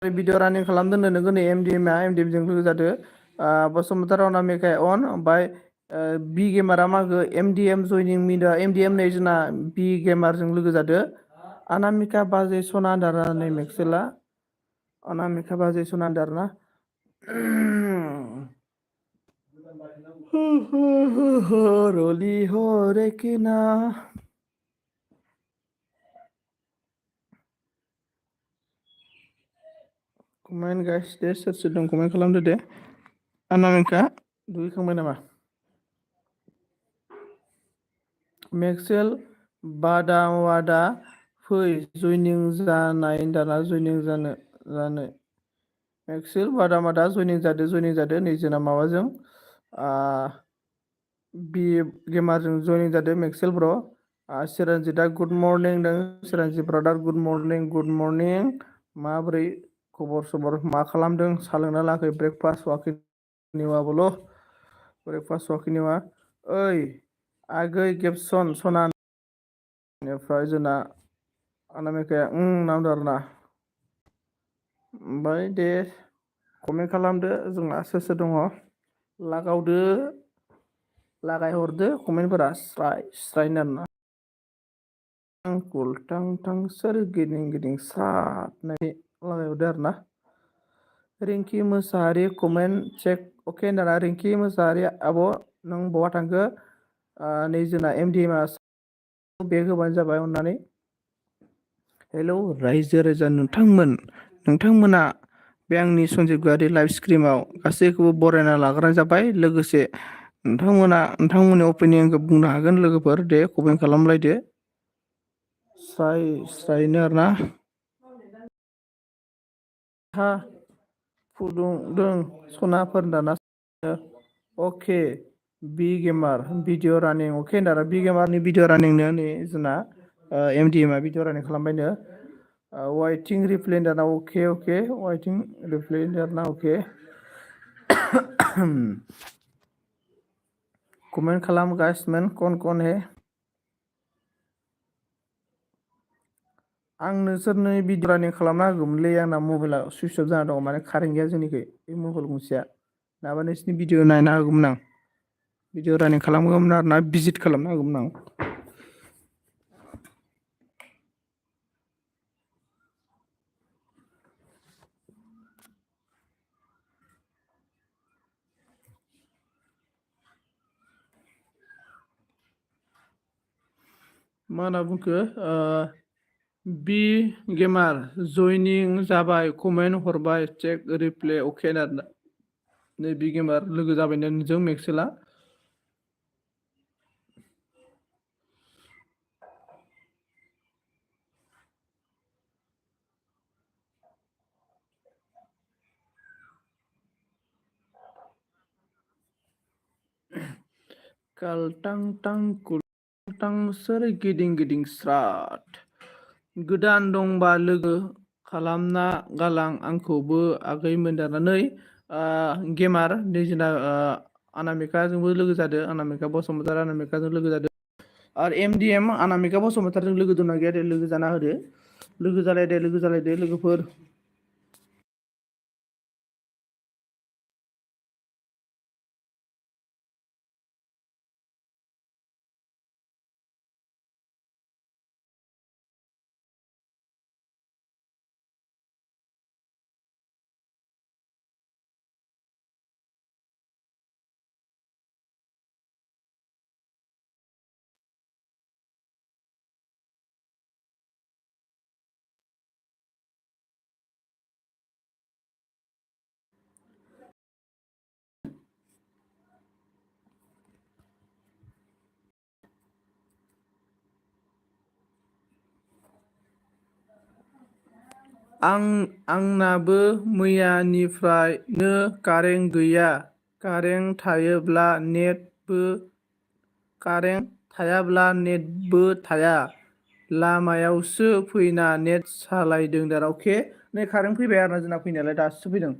भिडिअ रानिं खालामदों नोङो नै एमडि जों लोगो जादो बसुमतारी अनामिका अन ओमफ्राय बि गेमारा मागो एमडि जयनिं मिडिया एमडि नै जोंना बि गेमारजों लोगो जादो अनामिका बाजै सना दारा नै मेक्सेला अनामिका बाजै सना दार ना रलि हरे किना कमेन्ट गाइस दे सोर सोर दं कमेन्ट खालामदो दे अनामिका दुगैखांबाय नामा मेक्सेल बादावादा फै जयनिं जानाय दाना जयनिं जानो मेक्सेल बादामादा जयनिं जादो नै जोंना माबाजों बि गेमारजों जयनिं जादों मेक्सेल ब्र' चिरन्जितआ गुड मरनिं नों चिरन्जित ब्रादार गुड मरनिं माबोरै खबर सबर मा खालामदों सा लोंना लायाखै ब्रेकफास्ट वाकिं निवाबोल' ब्रेकफास्ट वाकिं निवा ओइ आगै गेबसन सना बेनिफ्राय जोंना अनामिकाया नांदों आरोना ओमफ्राय दे कमेन्ट खालामदो जोंना सोर सोर दङ लागावदो लागायहरदो कमेन्टफोरा स्राय स्रायनो आरोना थां थां सोर गिदिं स्राद होननाय लागायहरदो आरोना रिंकि मोसाहारि कमेन्ट चेक अके होनदोंना रिंकि मोसाहारि आब' नों बहा थांखो नै जोंना एमडि बेग होबानो जाबाय अननानै हेलौ रायजो राजा नोंथांमोना बे आंनि सन्जिब गारि लाइभ स्ट्रिमाव गासैखौबो बरायना लाग्रोनाय जाबाय लोगोसे नोंथांमोननि अपिनियनखौ बुंनो हागोन लोगोफोर दे कमेन्ट खालामलायदो स्राय स्रायनो आरोना हा फुदुंदों सनाफोर दाना अके बि गेमार भिडिअ रानिं अके होनदों बि गेमारनि भिडिअ रानिंनो नै जोंना एमडि एमआ भिडिअ रानिं खालामबायनो वाइटिं रिप्लेन दाना अके वाइटिं रिप्लेन दाना अके कमेन्ट खालाम गाइसमोन कन हे आं नोंसोरनो भिडिअ रानिं खालामना होगौमोनलै आंना मबाइला सुइस अफ जाना दङ माने कारेन्ट गैया जोंनिखै बे मबाइल गंसेया नङाबा नोंसोरनि भिडिअ नायना होगौमोन आं भिडिअ रानिं खालामगौमोन आरोना भिजिट खालामना होगौमोन आं मा होनना बुंखो बि गेमार जयनिं जाबाय कमेन्ट हरबाय चेक रिप्ले अके आरोना नै बि गेमार लोगो जाबायनो नोंजों मेक्सेला कालटां टां कुल टां सोर गिदिं गिदिं स्राद गोदान दंबा लोगो खालामना गालां आंखौबो आगै मोनदारनानै गेमार निजिना अनामिकाजोंबो लोगो जादो अनामिका बसुमतारी अनामिकाजों लोगो जादो आरो एमडिएम अनामिका बसुमतारीजों लोगो दंना गैया दे लोगो जाना होदो लोगो जालायदो लोगोफोर आंनाबो मैयानिफ्रायनो कारेन्ट गैया कारेन्ट थायाब्ला नेटबो थाया लामायावसो फैना नेट सालायदों दा अके नै कारेन्ट फैबाय आरोना जोंना फैनायालाय दासो फैदों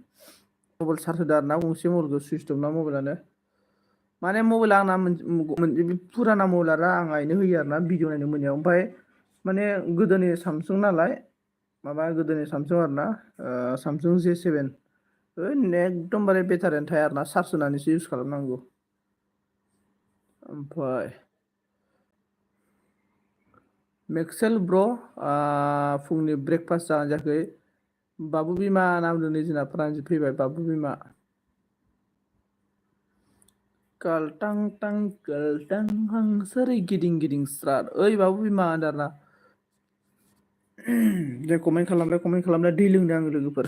मबाइल चार्ज होदो आरोना गंसे मबाइलखौ सुइस अफ ना मबाइलानो माने मबाइला आंना फुराना मबाइल आरो आं आइनो होयो आरोना भिडिअ नायनो मोनायाव ओमफ्राय माने गोदोनि सामसुं नालाय माबा गोदोनि सामसुं आरोना सामसुं जे7 एकदमबारे बेटारियानो थाया आरोना चार्ज होनानैसो इउस खालामनांगौ ओमफ्राय मेक्सेल ब्र फुंनि ब्रेकफास्ट जानो जायाखै बाबु बिमा नामदों नै जोंना प्रानजित फैबाय बाबु बिमा कालटां टां कालटां हां सोरै गिदिं गिदिं स्राद ओइ बाबु बिमा होनदों आरोना दे कमेन्ट खालामलाय दै लोंदों आङो लोगोफोर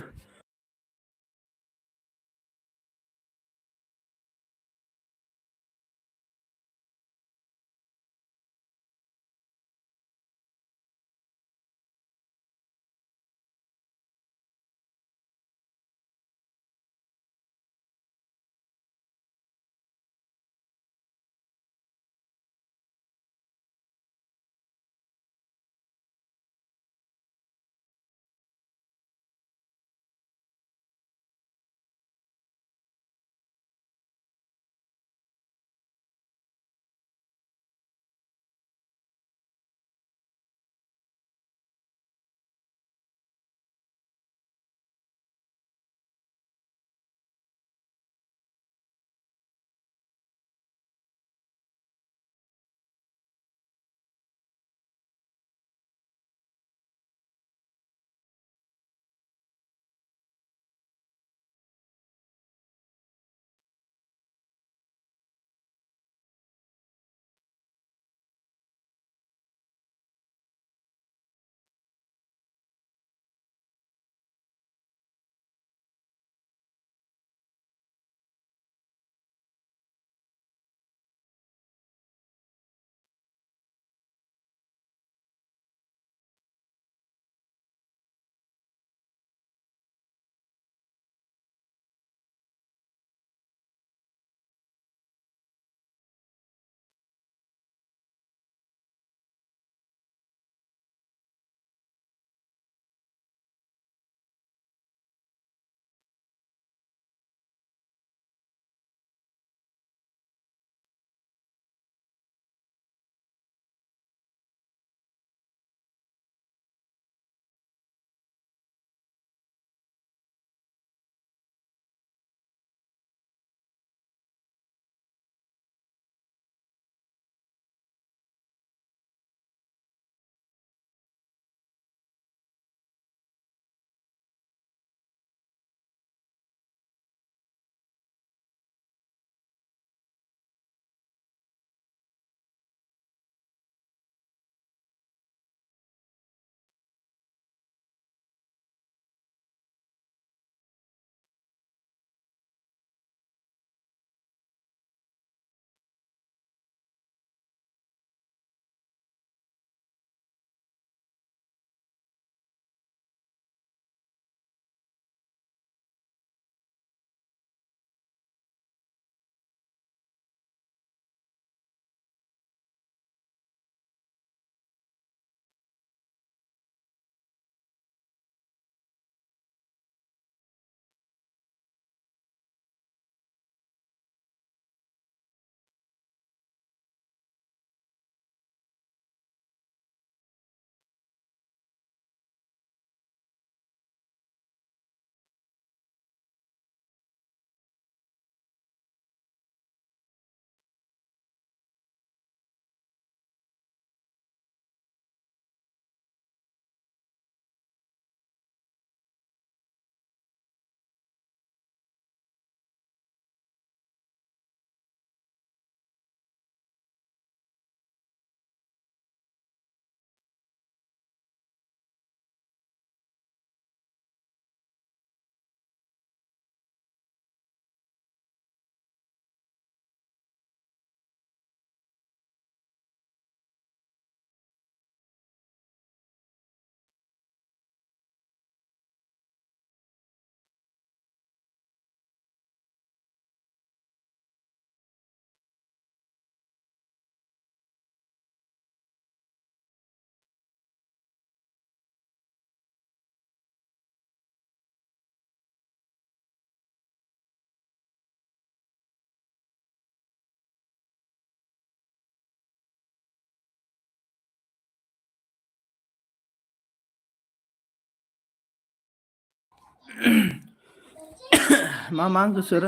मा होनखो सोर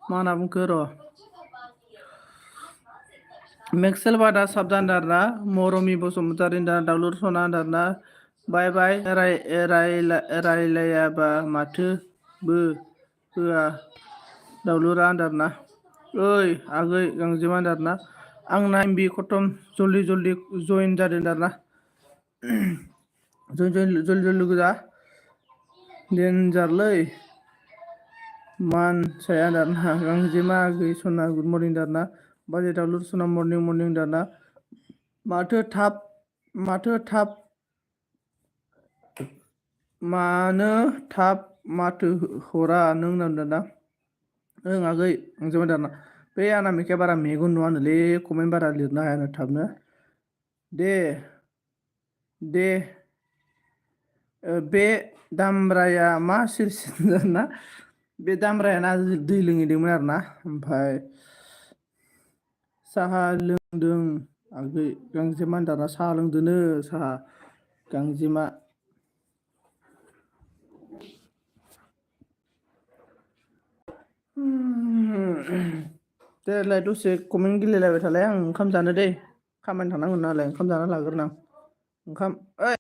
मा होनना बुंखो र' मेक्सेल बादा साबजान दारना मरमि बसुमतारि दाउलुर सना दारना बाय बाय रायलायाबा माथोबो होआ दाउलुरा आन्दारना ओइ आगै गांजेमा आन्दारना आंना एमबि खतम जल्दि जल्दि जइन जादों दारना जल्दि जल्दि गोजा डेन्जारलै मान saya दारना गांजेमा आगै सना गुड मर्निं दारना बाजै दाउलुर सना मर्निं मर्निं दारना माथो थाब मानो थाब माथो हरा नों दारना ओं आगै गांजेमा दारना बे आनामिकाया बारा मेगन नुवानोलै कमेन्ट बारा लिरनो हायानो थाबनो दे दे बे दामब्राया मा सिरि ना बे दामब्रायाना दै लोंहैदोंमोन आरोना ओमफ्राय साहा लोंदों आगै गांजेमा दारना साहा लोंदोनो साहा गांजेमा देलाय दसे कमेन्ट गेलेलायबाय थालाय आं ओंखाम जानो दै खामानि थांनांगोन नालाय ओंखाम जाना लाग्रोनां ओंखाम ओइ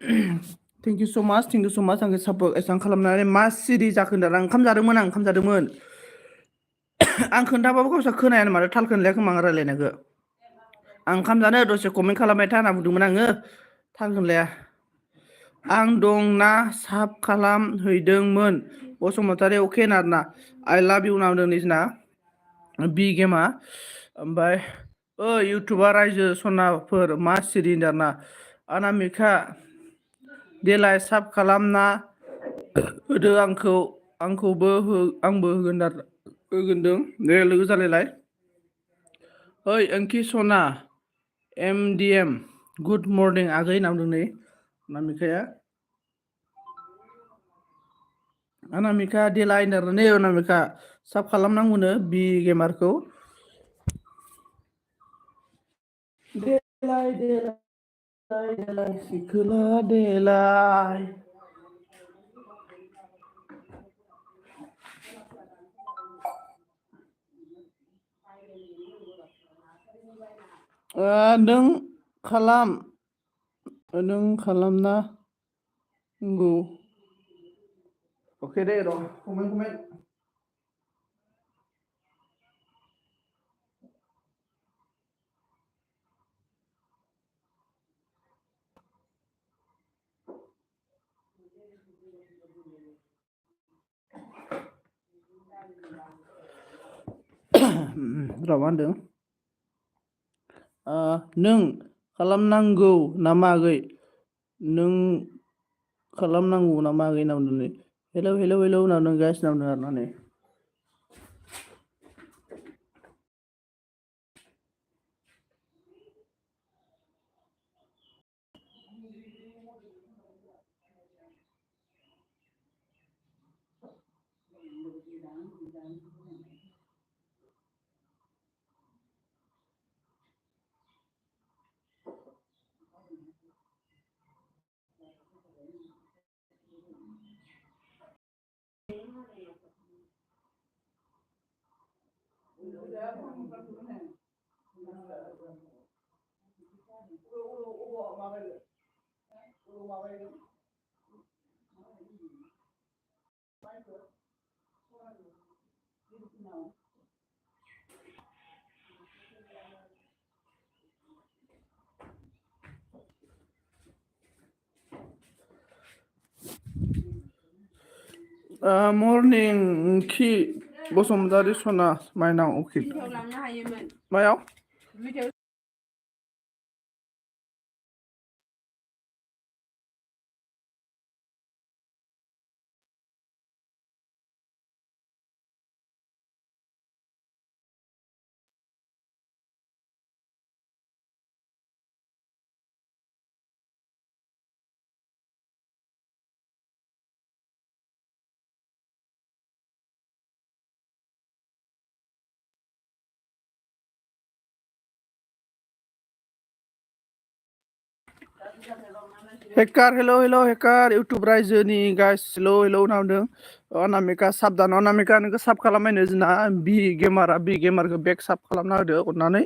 थेंक इउ स' माच आंखौ सापर्ट एसां खालामनानै मा सिरि जाखो होनदों आं ओंखाम जादोंमोन आं खोन्थाबाबो गावसा खोनायानो माथो थालखौनो लाया खोमा आं रायलायनायखौ आं ओंखाम जानो दसे कमेन्ट खालामबाय था होनना बुंदोंमोन आङो थालखौनो लाया आं दं ना साब खालामहैदोंमोन बसुमतारी अके आरोना आइ लाभ इउ नांदों निजना बि गेमा ओमफ्राय इउटुबार रायजो सनाफोर मा सिरि होनदों आरोना अनामिका देलाय साब खालामना होदो आंबो होगोनदों दे लोगो जालायलाय ओइ अंकि सना एमडिएम गुड मर्निं आगै होनना बुंदों नै अनामिकाया अनामिका देलाय होनदों नै अनामिका साब खालामनांगौनो बि गेमारखौ देलाय देलाय देलाय सिखोला देलाय नों खालाम नों खालामना होंगौ अके दे र' कमेन्ट र' मा होनदों नों खालामनांगौ नामा आगै नों खालामनांगौ नामा आगै होनना बुंदों नै हेलौ हेलौ हेलौ होनना बुंदों गाइस होनना बुंदों आरोना नै मर्निं खि बसुमतारी सना माइनाव अके मायाव हेकार हेलौ हेलौ हेकार इउटुब रायजोनि गाइस हेलौ हेलौ होनना बुंदों अनामिका साबधान अनामिका नोंखौ साब खालामबायनो जोंना बि गेमारखौ बेक साब खालामना होदो अननानै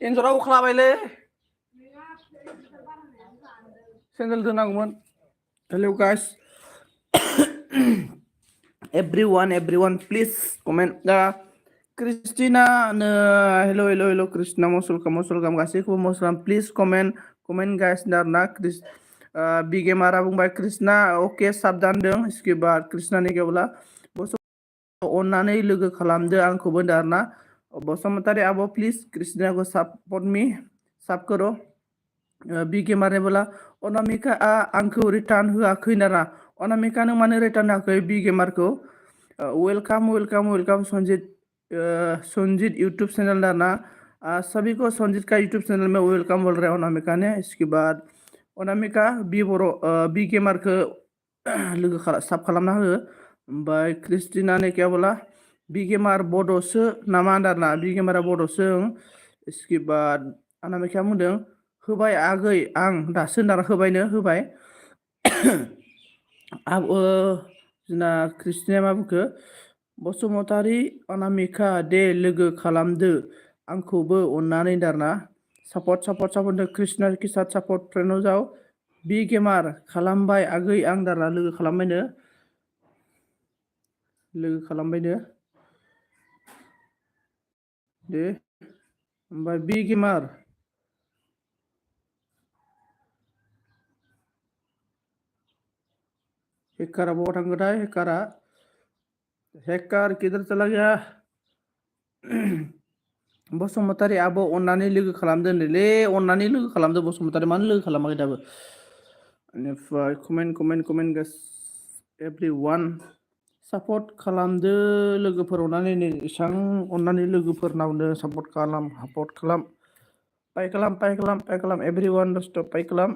एन्जरा अख्लाबायलै सेन्देल दोनांगौमोन hello guys everyone please comment Christina hello Christina मसलकाम गासैखौबो मसलकाम प्लिज कमेन्ट गाइस ना बिगेमारा बुंबाय कृष्णा अके साबधान दों इसके बाद कृष्णानि गेवला अननानै लोगो खालामदो आंखौबो दारना बसुमतारी आब' प्लिज कृष्णाखौ सापर्ट मी साब करो बिगेमार बोला अनामिका आंखौ रिटार्न होआखै नारा अनामिका नों मानो रिटार्न होआखै बिगेमारखौ वेलकम संजीत यूट्यूब चैनल डालना सभी को संजीत का यूट्यूब चैनल में वेलकम बोल रहे हैं अनामिका ने इसके बाद अनामिका बी गेमार को लोगो साब खालामना हो ओमफ्राय क्रिस्टिना ने क्या बोला बी गेमार बड'सो नामा आन्दारना बी गेमारा बड'सो इसके बाद अनामिका बुंदों होबाय आगै आं दासो नारा होबाय जोंना क्रिस्टिना मा बुंखो बसुमतारी अनामिका दे लोगो खालामदो आंखौबो अननानै दारना सापर्ट कृष्णा के साथ सापर्ट फ्रेन्डआव जाओ बी गेमार खालामबाय आगै आं दारना लोगो खालामबायनो दे ओमफ्राय बी गेमार हेकारा बहा थांगोथाय हेकार किधर चला गया बसुमतारी आब' अननानै लोगो खालामदो होनदोंलै अननानै लोगो खालामदो बसुमतारी मानो लोगो खालामाखै दाबो बेनिफ्राय कमेन्ट गाइस एभ्रिवान सापर्ट खालामदो लोगोफोर अननानै नै इसां अननानै लोगोफोरनावनो सापर्ट खालाम पाइ खालाम एभ्रिवान दस्त पाइ खालाम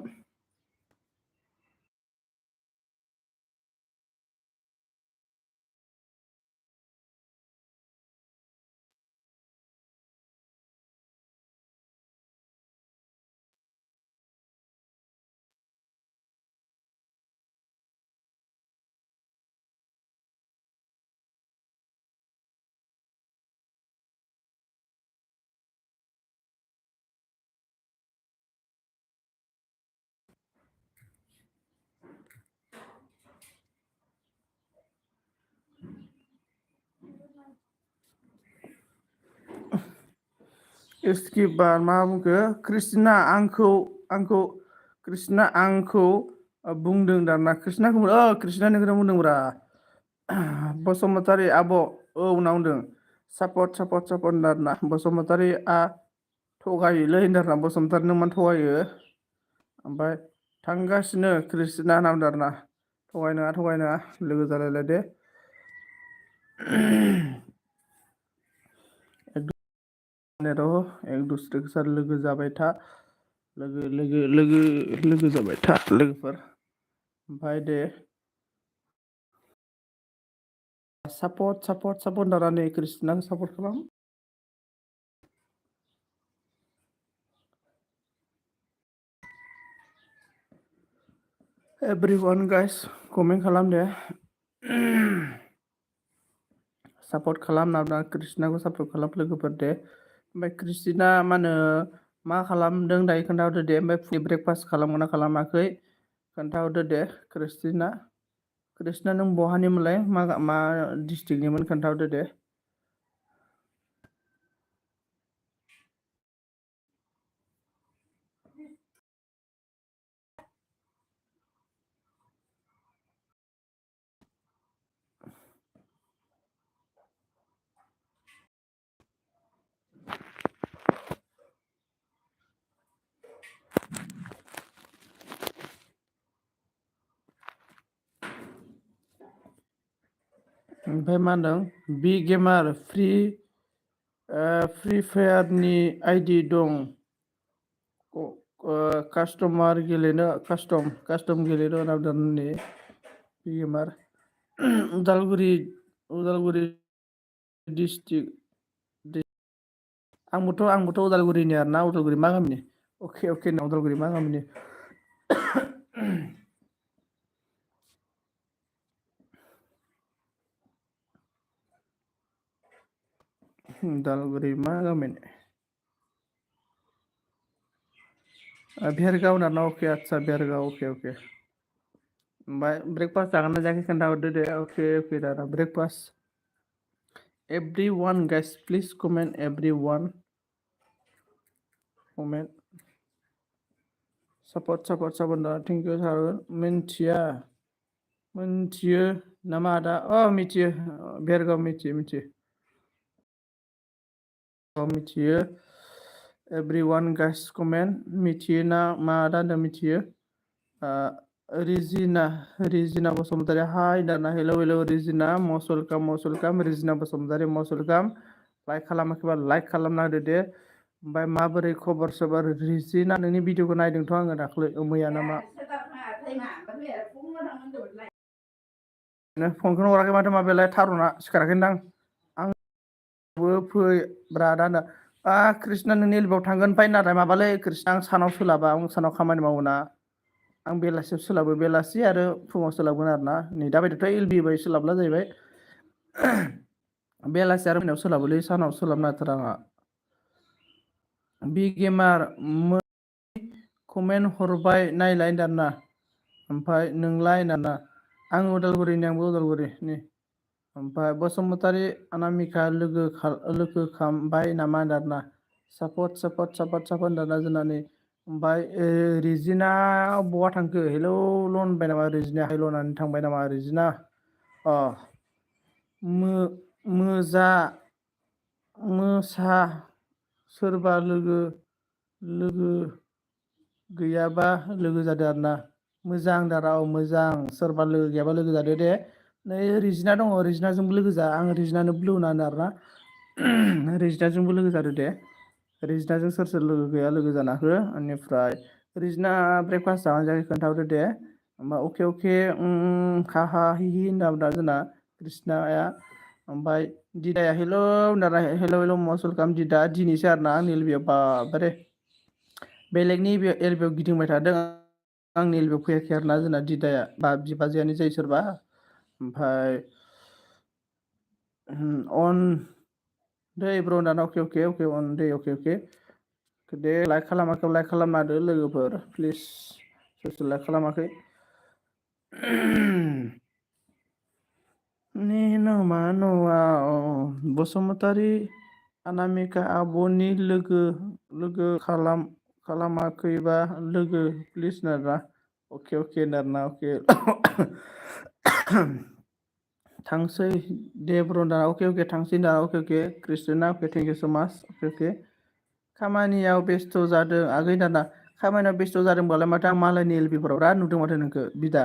इसके बाद मा बुंखो कृष्णा आंखौ बुंदों दाना कृष्णा नोंखौनो बुंदोंब्रा बसुमतारी आब' होनना बुंदों सापर्ट दारना बसुमतारी थगायोलै होनदारना बसुमतारी नों मानो थगायो ओमफ्राय थांगासिनो कृष्णा होनना बुंदों आरोना थगायनाङा लोगो जालायलाय दे एक दूसरे के साथ लोगो जाबाय था लोगो जाबाय था लोगोफोर ओमफ्राय दे सापर्ट दारानै कृष्णाखौ सापर्ट खालाम एभ्रिवान गाइस कमेन्ट खालाम दे सापर्ट खालाम ना कृष्णाखौ सापर्ट खालाम लोगोफोर दे ओमफ्राय क्रिस्टिना मा खालामदों दायो खोन्थाहरदो दे ओमफ्राय फुंनि ब्रेकफास्ट खालामगोना खालामाखै खोन्थाहरदो दे क्रिस्टिना नों बहानिमोनलाय मा डिस्ट्रिक्टनिमोन खोन्थाहरदो दे ओमफ्राय मा होनदों बि गेमार फ्रि फायारनि आइडि दं कास्टम गेलेनो होनना बुंदों बि गेमार उदालगुरि डिस्ट्रिक्ट आंबोथ' उदालगुरिनि आरोना उदालगुरि मा गामिनि अके उदालगुरि मा गामिनि उदालगुरि मा गामि? भेरगाव ना अके आदसा भेरगाव अके ओमफ्राय ब्रेकफास्ट जागोन ना जायाखै खोन्थाहरदो दे अके दादा breakfast everyone guys please comment everyone comment support दा thank you सार मिथियो नामा आदा मिथियो भेरगाव मिथियो मिथियो everyone guys comment मिथियो ना मा आदा होनदों मिथियो रिजिना बसुमतारी हाय दाना hello Rijina most welcome Rijina Basumatary most welcome like खालामाखैबा लाइक खालामना होदो दे ओमफ्राय माबोरै खबर सबर रिजिना नोंनि भिडिअखौ नायदोंथ' आङो दाख्लै मैया नामा फनखौनो हराखै माथो माबायालाय थारुना सिखाराखैदां आंबो फै ब्रादा होनदा कृष्णा नोंनि एलबआव थांगोन फाय नाथाय माबालै कृष्णा आं सानाव सोलाबा आं सानाव खामानि मावो ना आं बेलासियाव सोलाबो बेलासि आरो फुङाव सोलाबगोन आरो ना नै दाबायदिथ' एलबि बाय सोलाबला जाहैबाय बेलासि आरो मोनायाव सोलाबोलै सानाव सोलाबनो हाथारा आंहा बि गेमार कमेन्ट हरबाय नायलाय दाना ओमफ्राय नोंलाय दाना आं उदालगुरिनि आंबो उदालगुरिनि ओमफ्राय बसुमतारी अनामिका लोगो खामबाय नामा दाना सापर्ट दाना जोंनानै ओमफ्राय रिजिना बहा थांखो हेलौ होनबाय नामा रिजिना हेल' होननानै थांबाय नामा रिजिना मोसा सोरबा लोगो गैयाबा लोगो जादो आरो ना मोजां दादा मोजां सोरबा लोगो गैयाबा लोगो जादो दे नै रिजिना दङ रिजिनाजोंबो लोगो जा आं रिजिनानो ब्लु होनो आरो ना रिजिनाजोंबो लोगो जादो दे रिजिनाजों सोर लोगो गैया लोगो जाना हो बेनिफ्राय रिजिना ब्रेकफास्ट जागोन जायाखै खोन्थाहरदो दे ओमफ्राय अके हा हा हि होनदों दा जोंना कृष्णाया ओमफ्राय दिदाया हेल' मस्ट वेलकाम दिदा दिनैसो आरो ना आंनि एलबियाव बाबारे बेलेगनि एलबियाव गिदिंबाय थादों आंनि एलबियाव फैयाखै आरो ना जोंना दिदाया बिबाजैयानो जायो सोरबा ओमफ्राय अन दे ब्र दाना अके अन दे अके दे लाइक खालामाखै लाइक खालामना होदो लोगोफोर प्लिज सोर लाइक खालामाखै नमा न'आव बसुमतारी अनामिका आब'नि लोगो खालामाखैबा लोगो प्लिज नारना अके नारना अके थांसै दे ब्रन्दा अके थांसै ना अके Christina okay thank you so' माच अके खामानियाव बेस्थ' जादों आगै दाना खामानियाव बेस्थ' जादोंबालाय माथो आं मालायनि एलबिफोराव बिराद नुदों माथो नोंखौ बिदा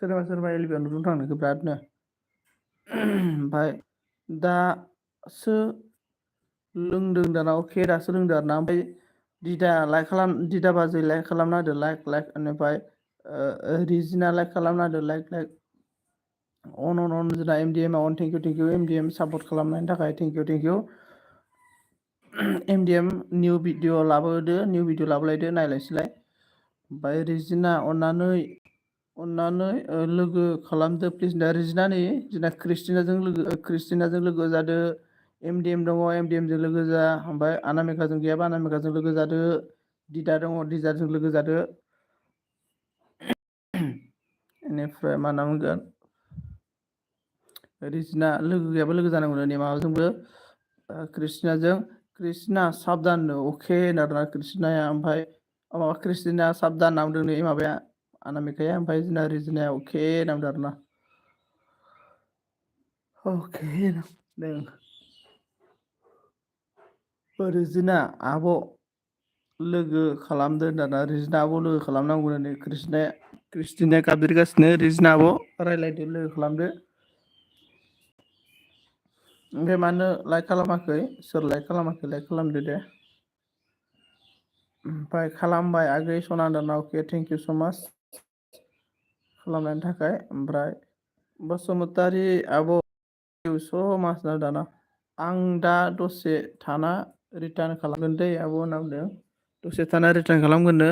सोरबा एलबियाव नुदोंथ' आं नोंखौ बिरादनो ओमफ्राय दासो लोंदों दाना अके दासो लोंदों आरो ना ओमफ्राय दिदा बाजै लाइक खालामना होदो लाइक बेनिफ्राय रिजिना लाइक खालामना होदो लाइक अन जोंना एमडिएम थेंक इउ एमडिएम सापर्ट खालामनायनि थाखाय थेंक इउ एमडिएम निउ भिडिअ लाबोलायदो नायलायसैलाय ओमफ्राय रिजिना अननानै लोगो खालामदो प्लिज दा रिजिना नै जोंना क्रिस्टिनाजों लोगो जादो एमडिएम दङ एमडिएमजों लोगो जा ओमफ्राय अनामिकाजों गैयाबा अनामिकाजों लोगो जादो दिदा दङ दिदाजों लोगो जादो बेनिफ्राय मा होनना बुंगोन रिजिना लोगो गैयाबा लोगो जानांगौ नै माबाजोंबो कृष्णा साबधान अके होनदों कृष्णाया ओमफ्राय माबा कृष्णा साबधान होनना बुंदों नै माबाया अनामिकाया ओमफ्राय जोंना रिजिनाया अके होनना बुंदों आरो ना अके रिजिना आब' लोगो खालामदो दाना रिजिना आब' लोगो खालामनांगौ नै क्रिस्टिनाया गाबज्रिगासिनो रिजिना आब' रायज्लायदो लोगो खालामदो ओमफ्राय मानो लाइक खालामाखै सोर लाइक खालामाखै लाइक खालामदो दे ओमफ्राय खालामबाय आगै सना दाना अके थेंक इउ स' माच खालामनायनि थाखाय ओमफ्राय बसुमतारी आब' स' माच दाना आं दा दसे थाना रिटार्न खालामगोन दै आब' होनना बुंदों दसे थाना रिटार्न खालामगोननो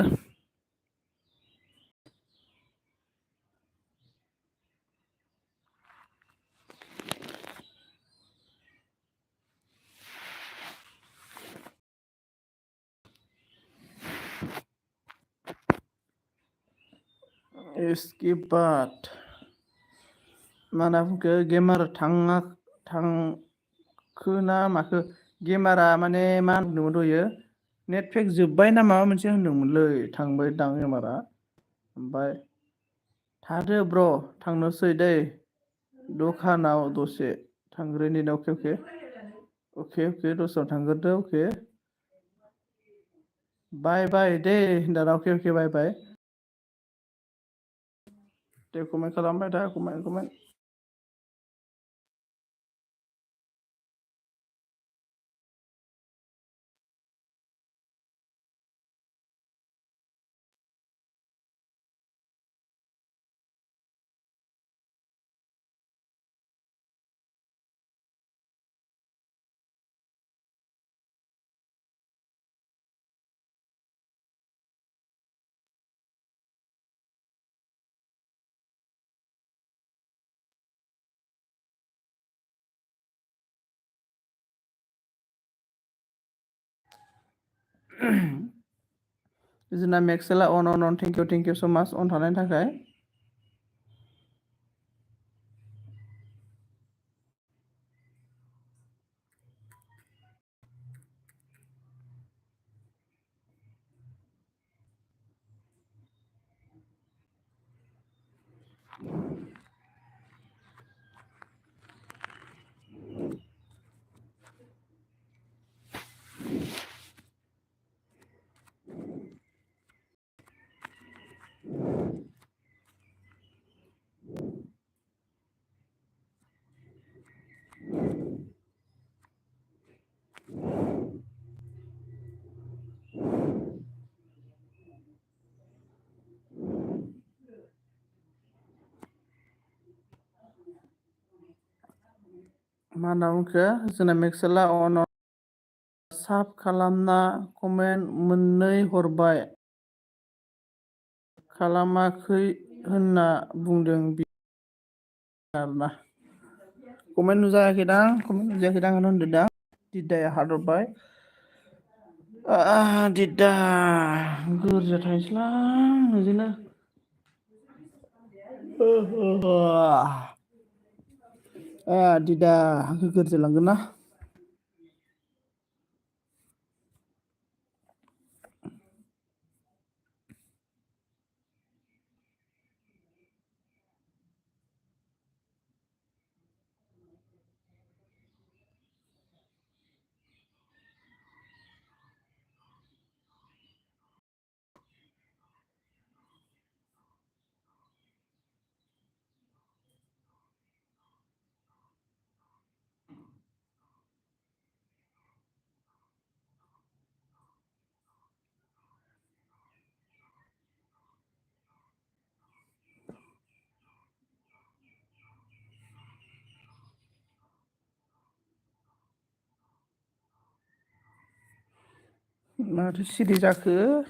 इसके बाद मा होनना बुंखो गेमार थांखोना माखो गेमारा माने मा होनदोंमोन दहायो नेट पेक जोब्बाय ना माबा मोनसे होनदोंमोनलै थांबाय दां गेमारा ओमफ्राय थादो ब्र थांनोसै दै दखानाव दसे थांग्रोनि दा अके दसेयाव थांग्रोदो अके बाय दे दाना अके बाय दे कमेन्ट खालामबाय था कमेन्ट जोंना मेक्सेला अन थेंक इउ स' माच अन थानायनि थाखाय मा होनना बुंखो जोंना मेक्सेला अन साब खालामना कमेन्ट मोननै हरबाय खालामाखै होनना बुंदों आरोना कमेन्ट नुजायाखैदां होनना होनदो दा दिदाया हादरबाय दिदा गोरजा थांसैलां बिदिनो दिदा हांखो गोरजा लांगोन ना माथो सिरि जाखो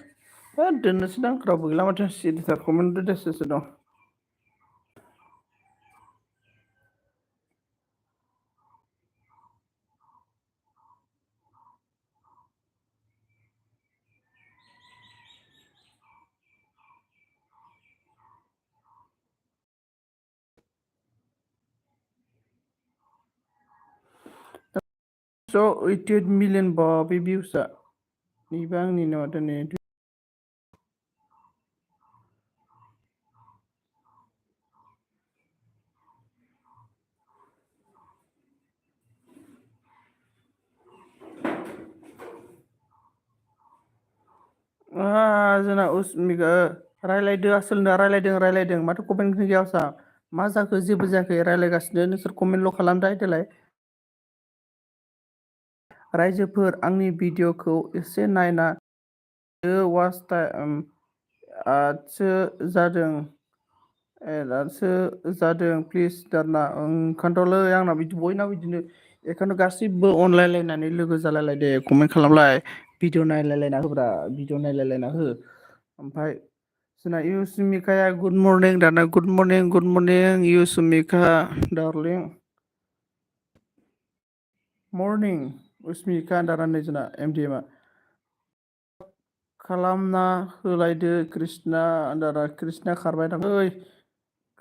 दोननोसै दां रावबो गैला माथो सिरिथार कमेन्ट दोनसोसो दं स' 88 मिलियन बे भिउसआ नैबे आंनि माथो नै जोंना उसमिका रायलायदो आसोलनो रायलायदों माथो कमेन्ट गैया मा जाखो जेबो जायाखै रायलायगासिनो नोंसोर कमेन्टल' खालामदो देलाय रायजोफोर आंनि भिडिअखौ एसे नायना वाच टाइम आसो जादों प्लिज दाना ओंखारथ'लै आंना बिदि बयनाबो बिदिनो बेखायनो गासिबो अनलायलायनानै लोगो जालायलाय दे कमेन्ट खालामलाय भिडिअ नायलायलायना होब्रा भिडिअ नायलायलायना हो ओमफ्राय जोंना इउसमिकाया गुड मर्निं दाना गुड मर्निं इउसमिका डार्लिं मर्निं उसमिका दाना नै जोंना एमडिएमआ खालामना होलायदो कृष्णा दादा कृष्णा खारबाय दां ओइ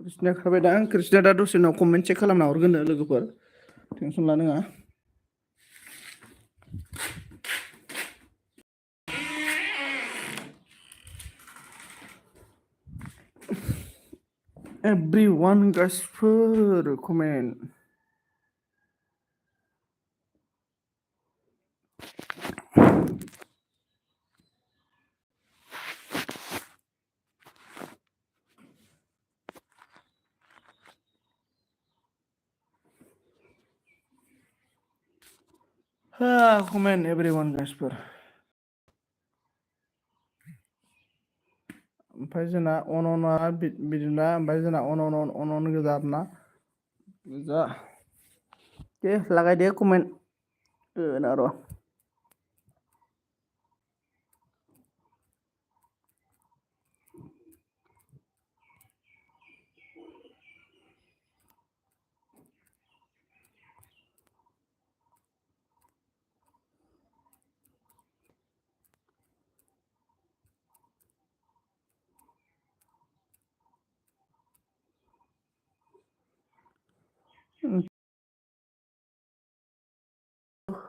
कृष्णा खारबाय दां कृष्णा दा दसे उनाव कमेन्ट चेक खालामना हरगोननो लोगोफोर टेनसन लानाङा everyone गासिफोर कमेन्ट कमेन्ट everyone गासिफोर ओमफ्राय जोंना अनना बिदिना ओमफ्राय जोंना अन गोजा आरोना गोजा दे लागायदो कमेन्ट र'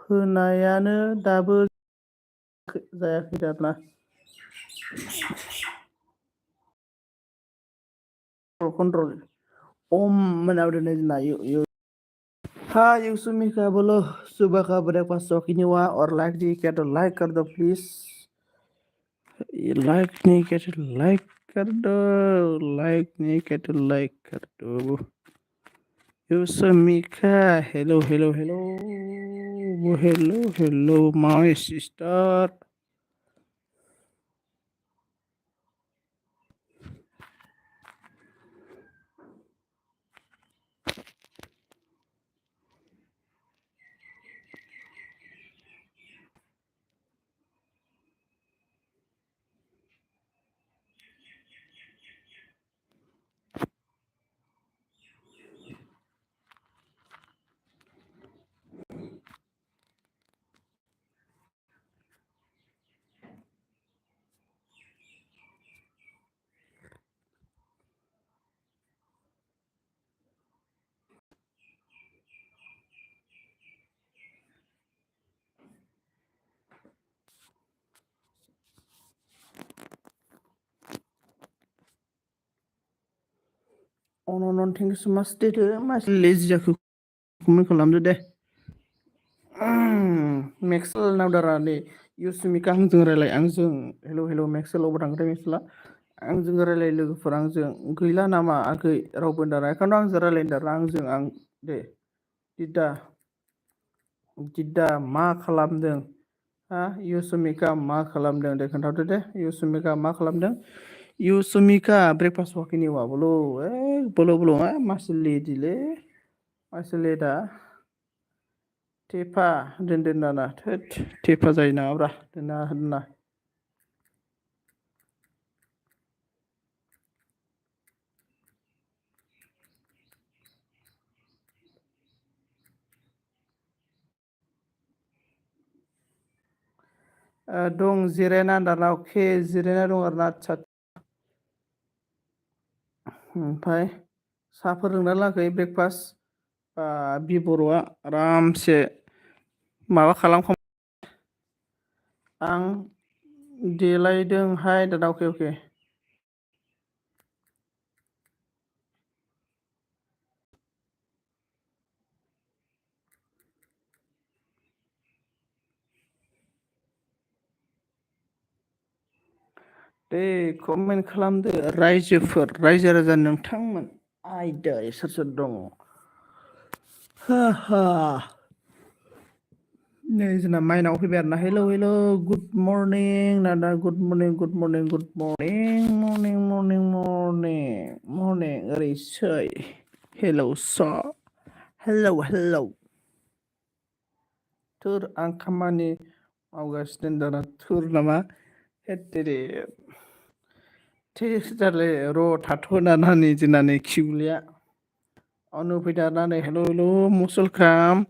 होनायानो दाबो जायाखै आरोना कंट्रोल ओम मनाव दोननाय जोंना हाँ युसुमिका बोलो सुबह का ब्रेकफास्ट शौकीन हुआ और लाइक दी क्या तो लाइक कर दो प्लीज लाइक नहीं क्या तो लाइक कर दो लाइक नहीं क्या तो लाइक कर दो युसुमिका hello hello hello hello hello my sister and thank you so much देदो मानसि लेजि जाखो कमेन्ट खालामदो दे मेक्सेल नावदारा नै युसुमिका आंजों रायलाय आंजों हेलौ हेलौ मेक्सेल अबाव थांखोथाय मेक्सेला आंजों रायलाय लोगोफोर आंजों गैला नामा आगै रावबो दारा एखायनोथ' आंजों रायलायनो दारा आं दे दिदा मा खालामदों हा युसुमिका मा खालामदों दे खोन्थाहरदो दे युसुमिका मा खालामदों युसुमिका ब्रेकफास्ट वाकिनि हुआ बोलो बोलो बोलो मासि लेदिले मासि लेदा थेफा दोन दाना थोद थेफा जायो नामाब्रा दोनना दं जिरायना दाना अके जिरायना दं आरोना आदसा ओमफ्राय साहाफोर लोंना लाखै ब्रेकफास्ट बिबर'आ आरामसे माबा आं देलायदोंहाय दादा अके दे कमेन्ट खालामदो रायजोफोर रायजो राजा नोंथांमोन आयदै सोर सोर दङ हा हा नै जोंना माइनाव फैबाय आरोना हेलौ हेलौ गुड मर्निं दादा good morning good morning good morning morning morning morning morning ओरैसै हेलौ स हेलौ हेलौ थोर आं खामानि मावगासिनो दाना थोर नामा हेट तेरे जारले र' थाथ' नानै जोंना नै खिबुलिया अनुफैदारनानै hello hello मुसुलखाम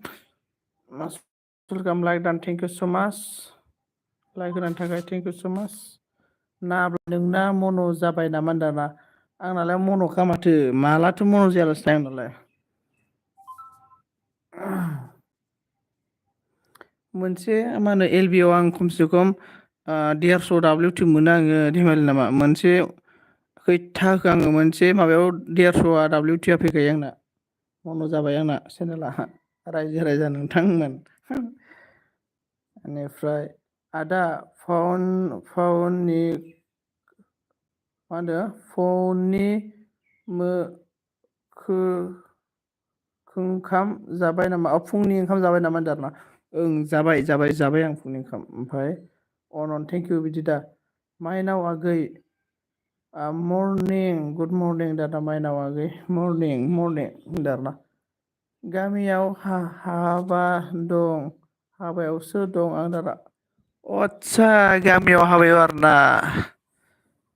like done thank you so माच लाइक होनायनि थाखाय थेंक इउ स' माच। नोंना मन' जाबाय नामा दाना? आंनालाय मन'खा माथो मालाथो मन' जायालासिनो आंनालाय। मोनसे मा होनो LB आव आं खमसे खम 150 WT मोनो आङो धेमालि नामा मोनसे खैथा होखो आङो मोनसे माबायाव 150 WT फैखायो आंना मन' जाबाय आंना चेनेला रायजो राजा नोंथांमोन। बेनिफ्राय आदा फननि मा होनो फननि खो ओंखाम जाबाय नामा? फुंनि ओंखाम जाबाय नामा होनदों आरोना? ओं जाबाय आं फुंनि ओंखाम। ओमफ्राय थेंक इउ बिदि दा माइनाव आगै मर्निं गुड मर्निं दादा माइनाव आगै मर्निं होनदों आरोना। गामियाव हाबा दं हाबायाव सोर दं आं दादा? आदसा गामियाव हाबायाव आरोना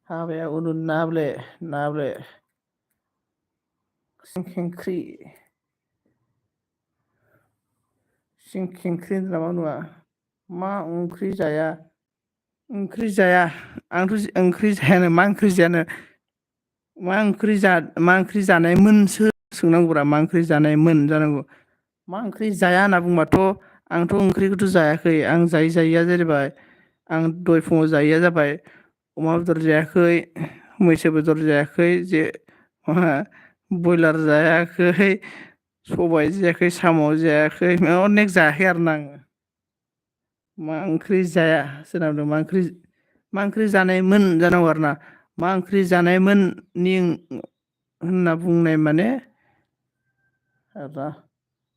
हाबाया नाब्ले सिंखेंख्रि होनदों नामा नङा मा ओंख्रि जाया आंथ' ओंख्रि जायानो मा ओंख्रि जानायमोनसो सोंनांगौब्रा मा ओंख्रि जानायमोन जानांगौ। मा ओंख्रि जाया होनना बुंबाथ' आंथ' ओंख्रिखौथ' जायाखै आं जायिया जेनेबा आं दहाय फुङाव जायिया जाबाय अमा बेदर जायाखै मैसो बेदर जायाखै बयलार जायाखै सबाय जायाखै साम' जायाखै अनेक जायाखै आरोना आङो। मा ओंख्रि जाया सोरनाव मा ओंख्रि जानायमोन जानांगौ आरोना मा ओंख्रि जानायमोननि होनना बुंनाय माने आरोना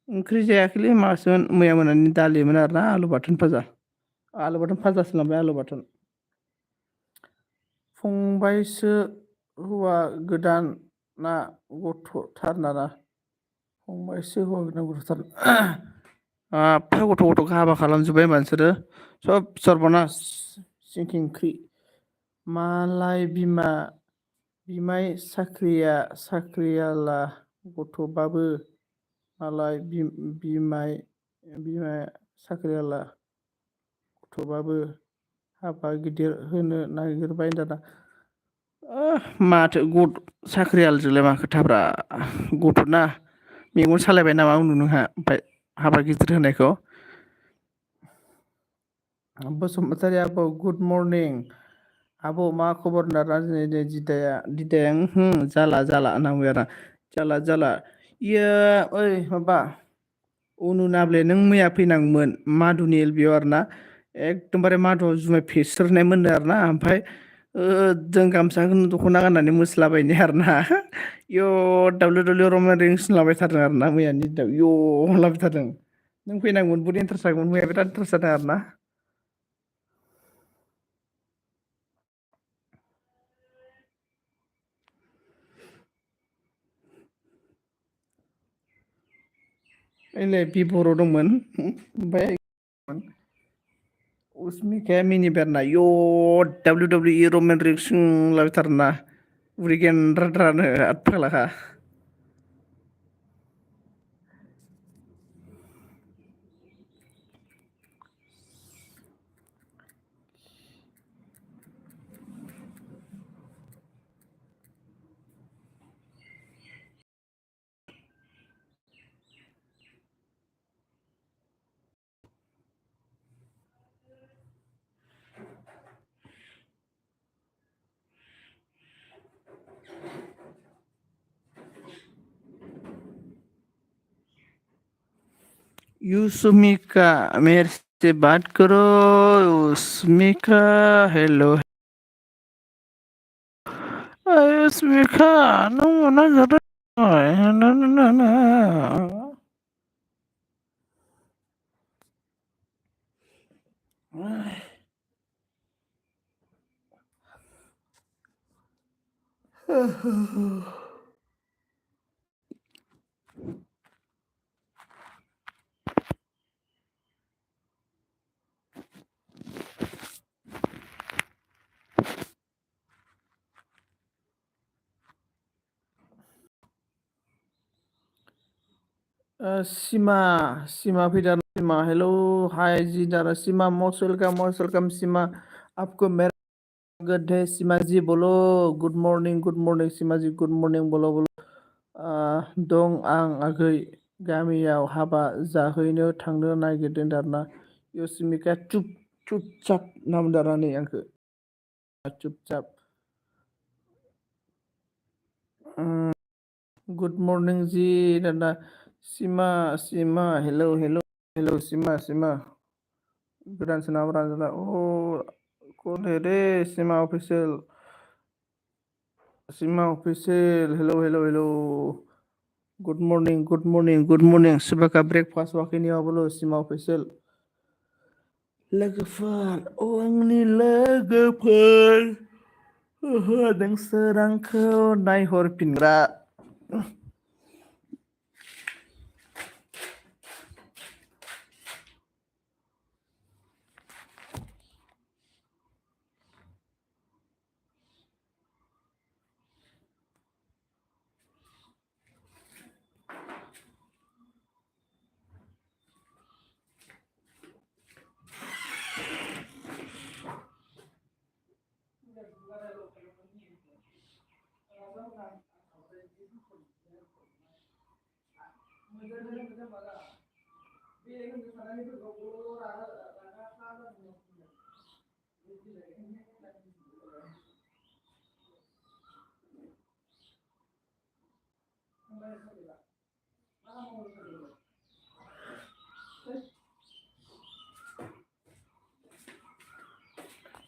ओंख्रि जायाखैलै माबासोमोन मैया मोनानि दालिमोन आरोना आलु बाथोन फाजासो लांबाय आलु बाथोन। फंबायसो हौवा गोदाना गथ'थार फंबायसो हौवा गोदाना गथ'थार गथ' हाबा खालामजोब्बाय होमबा नोंसोरो सब सर्बनास सिंखेंख्रि मालाय बिमाय साख्रियाला गथ'बाबो मालाय बिमाय साख्रियाला गथ'बाबो हाबा गिदिर होनो नागिरबाय दादा। माथो साख्रियालजोंलाय मा खोथाब्रा गथ'ना मेगन सालायबाय नामा नोंहा ओमफ्राय हाबा गिदिर होनायखौ? बसुमतारी आब' गुड मर्निं आब' मा खबर होनना दिदाया जाला होनना बुंबाय आरोना जाला इयो ओइ माबा उनु नाब्ले नों मैया फैनांगौमोन माधुनि LB आव आरोना एकदमबारे माधुआव जुमाय फेस्रोनाय मोनदों आरोना ओमफ्राय जों गामसाखौनो दख'ना गाननानै मोसालाबायनाय आरोना रमान रेंस लाबायथारदों आरोना मैयानि दिनाव लाबायथारदों। नों फैनांगौमोन बहुद इन्टारेस्ट जागौमोन मैया बिराद इन्टारेस्ट जादों आरोना। ओइलाय बिबर' दंमोन ओमफ्राय उसमिखाया मिनिबाय आरोना WWE रमान रिंस लाबायथारोना बुरि गेन्द्राद्रानो फाग्लाखा। युसुमिका मेरे से बात करो युसमिका हेलो युसमिका नों मना जादों ना Sima, Sima फिर Sima, हेलो हाय जी दारा सीमा, मोस्ट वेलकम सीमा। आपको मेरा स्वागत है सीमा जी, बोलो गुड मॉर्निंग सीमा जी, गुड मॉर्निंग बोलो बोलो। दं आं आगै गामियाव हाबा जाहैनो थांनो नागिरदों दारना। यस्मिका चुपचाप नाम दारानै आंखो चुपचाप। गुड मॉर्निंग जी दादा Seema Seema, hello hello hello Seema Seema. गोदान सोनाब राजा कौन है रे? Seema official, hello hello hello. Good morning सुबह का ब्रेकफास्ट वाकई नहीं बोलो सीमा ऑफिशियल। लोगोफोर, आंनि लोगोफोर, नोंसोर आंखौ नायहरफिनग्रा।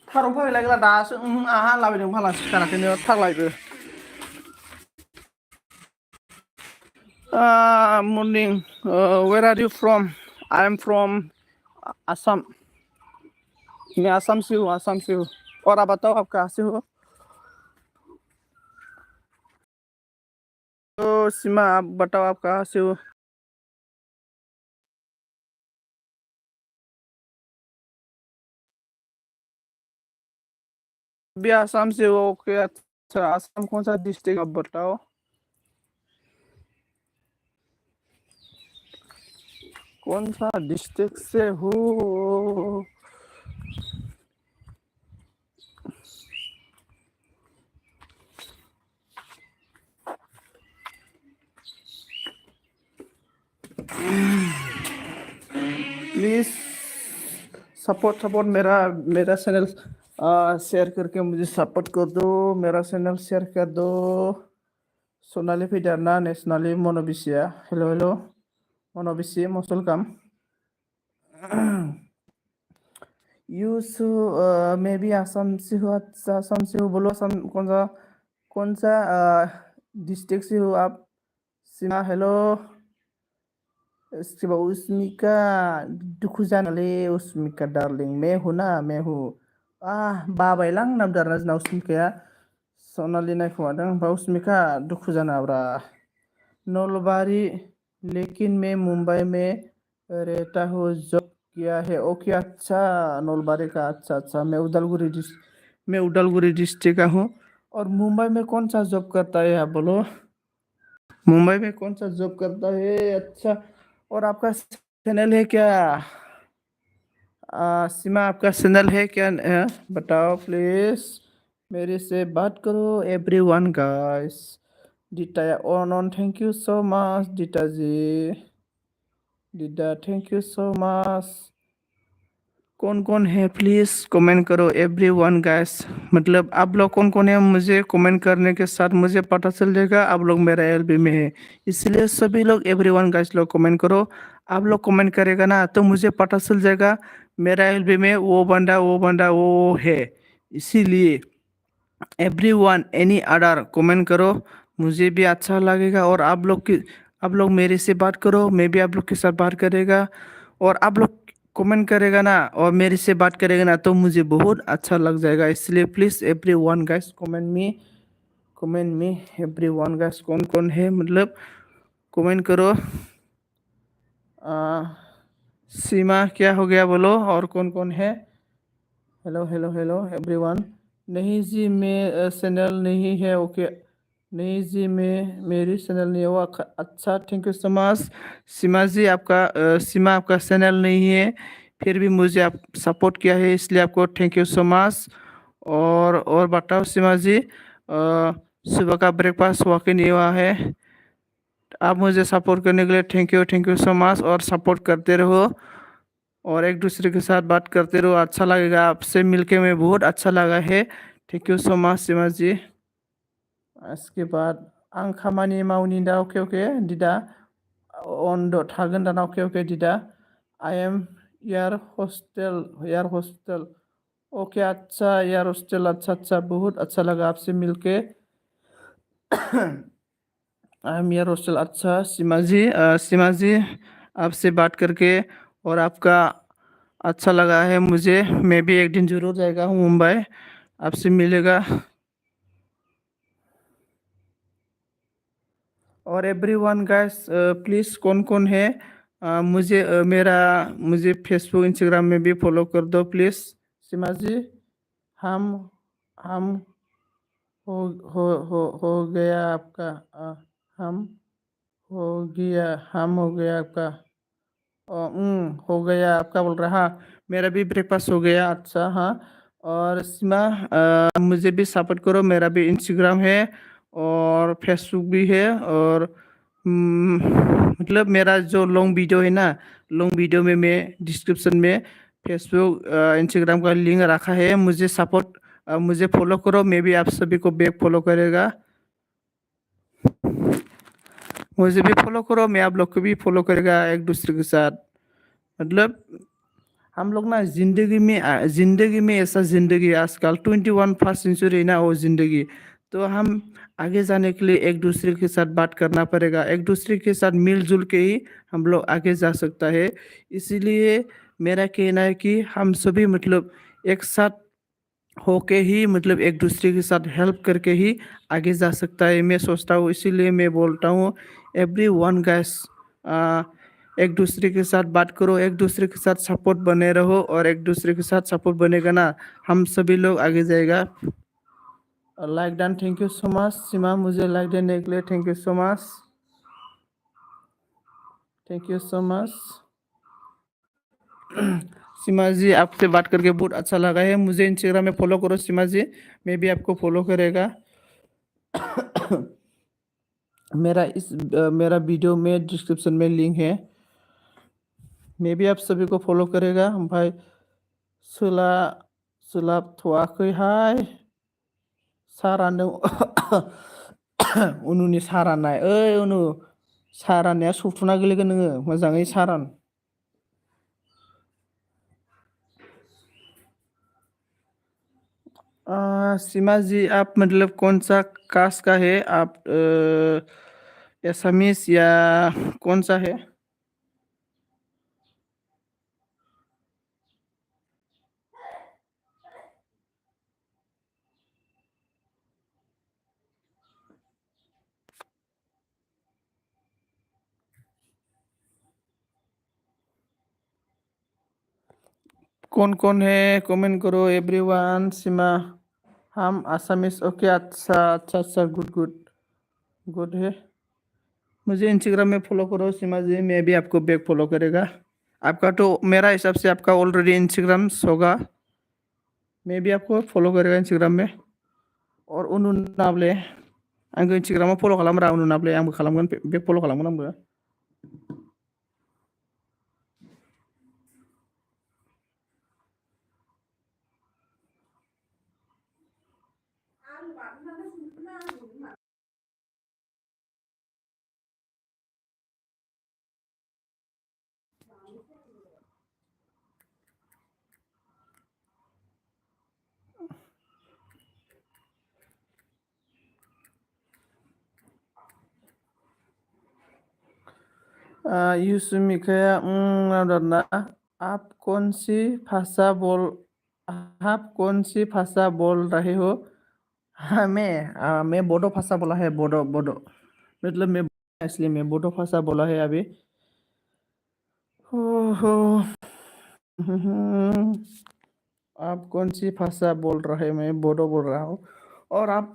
थारुन फाग्लायग्रा दासो आहा लाबोदों फाला सिखाराखैनो थाग्लायबो। Morning. Where are you from? I am from Assam. मैं असम से हूँ, असम से हूँ। और आप बताओ आप कहाँ से हो? तो सीमा आप बताओ आप कहाँ से हो? भी असम से हो? ओके अच्छा, असम कौन सा डिस्ट्रिक्ट आप बताओ? कौन सा डिस्ट्रिक्ट से हो? प्लीज सपोर्ट मेरा मेरा चैनल शेयर करके मुझे सपोर्ट कर दो। मेरा चैनल शेयर कर दो। सोनाली फैदारना नेशनली मनोबिसिया, हेलो हेलो मनोबिसि most welcome. You so may be Assam से हो? अच्छा आसाम से हो, बोलो आसाम कौन सा डिस्ट्रिक्ट से हो आप? सीमा हेलो। इसके बाद उस्मिका, दुखु जानाले उस्मिका डार्लिंग, मैं हूँ। बाबायलां नाम दारना जना उस्मिकाया। सोनाली नायखुमादों ओमफ्राय उस्मिका दुखु जानाब्रा। नलबारी, लेकिन मैं मुंबई में रहता हूँ, जॉब किया है। ओके अच्छा, नलबारी का, अच्छा अच्छा। मैं उदालगुरी डिस्ट्रिक्ट का हूँ। और मुंबई में कौन सा जॉब करता है आप बोलो? मुंबई में कौन सा जॉब करता है? अच्छा। और आपका चैनल है क्या? सीमा आपका चैनल है क्या? बताओ प्लीज। मेरे से बात करो एवरीवन गाइस। डिटा ऑन thank you so much Dita ji. Dita thank you so much. कौन है प्लीज कमेंट करो एवरीवन गाइस। मतलब आप लोग कौन है, मुझे कमेंट करने के साथ मुझे पता चल जाएगा आप लोग मेरा एलबी में है। इसलिए सभी लोग एवरीवन गाइस लोग कमेंट करो। आप लोग कमेंट करेगा ना तो मुझे पता चल जाएगा मेरा एलबी में वो बंदा वो है। इसीलिए एवरीवन एनी अदर कमेंट करो, मुझे भी अच्छा लगेगा। और आप लोग मेरे से बात करो, मैं भी आप लोग के साथ बात करेगा। और आप लोग कमेंट करेगा ना और मेरे से बात करेगा ना तो मुझे बहुत अच्छा लग जाएगा। इसलिए please everyone guys comment me everyone guys, कौन है मतलब कमेंट करो। सीमा क्या हो गया बोलो, और कौन है? Hello hello hello everyone. नहीं जी, मैं चैनल नहीं है। ओके नहीं जी, मैं मेरी चैनल नहीं है वो। अच्छा, thank you so much Seema जी। आपका सीमा आपका चैनल नहीं है, फिर भी मुझे आप सपोर्ट किया है, इसलिए आपको थैंक यू सो मच। और बताओ सीमा जी, सुबह का ब्रेकफास्ट हुआ कि नहीं हुआ है? आप मुझे सपोर्ट करने के लिए थैंक यू सो मच, और सपोर्ट करते रहो और एक दूसरे के साथ बात करते रहो। अच्छा लगेगा, आपसे मिलके मैं बहुत अच्छा लगा है। Thank you so much Seema जी। इसके बाद आं खामानि मावनि दा अके अके दिदा अन द थागोन दाना अके अके दिदा I am air hostel okay अच्छा एयर हॉस्टेल अच्छा अच्छा बहुत अच्छा लगा आपसे मिलके। आई एम एयर हॉस्टेल अच्छा सीमा जी आपसे बात करके और आपका अच्छा लगा है मुझे। मैं भी एक दिन ज़रूर जाएगा हूँ मुंबई, आपसे मिलेगा। और एवरीवन गाइस प्लीज़ कौन कौन है मुझे फेसबुक इंस्टाग्राम में भी फॉलो कर दो प्लीज़। सीमा जी, हम हम हो हो गया आपका हम हो हो गया आपका हो गया आपका बोल रहा। हाँ, मेरा भी ब्रेकफास्ट हो गया अच्छा। हाँ, और सीमा मुझे भी सपोर्ट करो, मेरा भी इंस्टाग्राम है और फेसबुक भी है। और मतलब मेरा जो लॉन्ग वीडियो है ना, लॉन्ग वीडियो में मैं डिस्क्रिप्शन में फेसबुक इंस्टाग्राम का लिंक रखा है। मुझे फॉलो करो, मैं भी आप सभी को बैक फॉलो करेगा। मुझे भी फॉलो करो, मैं आप लोग को भी फॉलो करेगा एक दूसरे के साथ। मतलब हम लोग ना जिंदगी में ऐसा जिंदगी है आजकल 21st सेंचुरी ना वो जिंदगी। तो हम आगे जाने के लिए एक दूसरे के साथ बात करना पड़ेगा, एक दूसरे के साथ मिलजुल के ही हम लोग आगे जा सकता है। इसीलिए मेरा कहना है कि हम सभी मतलब एक साथ होके ही मतलब एक दूसरे के साथ हेल्प करके ही आगे जा सकता है, मैं सोचता हूँ। इसीलिए मैं बोलता हूँ एवरी वन गैस, एक दूसरे के साथ बात करो, एक दूसरे के साथ सपोर्ट बने रहो, और एक दूसरे के साथ सपोर्ट बनेगा ना हम सभी लोग आगे जाएगा। Like done, thank you so much Seema, मुझे लाइक देने के लिए thank you so much, thank you so much. Seema ji आपसे बात करके बहुत अच्छा लगा है, मुझे इंस्टाग्राम में फॉलो करो सीमा जी, मैं भी आपको फॉलो करेगा। मेरा वीडियो में डिस्क्रिप्शन में लिंक है, मैं भी आप सभी को फॉलो करेगा। भाई सोला सोलाबथ'वाखैहाय सारानो उनुनि साहा राननाय ओइ उनु साहा राननाया सौथुना गोलैगोन नोङो मोजाङै साहा रान। सीमा जी आप मतलब कौन सा कास्ट का है आप, एसामीस या कौन सा है? कौन कौन है कमेंट करो एवरीवन। सीमा हम आसामीस ओके अच्छा अच्छा अच्छा गुड गुड गुड है। मुझे इंस्टाग्राम में फॉलो करो सीमा जी, मैं भी आपको बैक फॉलो करेगा। आपका तो मेरा हिसाब से आपका ऑलरेडी इंस्टाग्राम होगा, मैं भी आपको फॉलो करेगा इंस्टाग्राम में। और उनु नाब्ले आंखौ इंस्टाग्रामाव फल' खालामब्रा, उनु नाब्ले आंबो खालामगोन, बेक फल' खालामगोन आंबो। यूसुमिकाया ना आप कौन सी भाषा बोल आप कौन सी भाषा बोल रहे हो? हाँ, मैं बोडो भाषा बोला है, बोडो बोडो मतलब मैं इसलिए मैं बोडो भाषा बोला है अभी। हो आप कौन सी भाषा बोल रहे हैं? मैं बोडो बोल रहा हूँ। और आप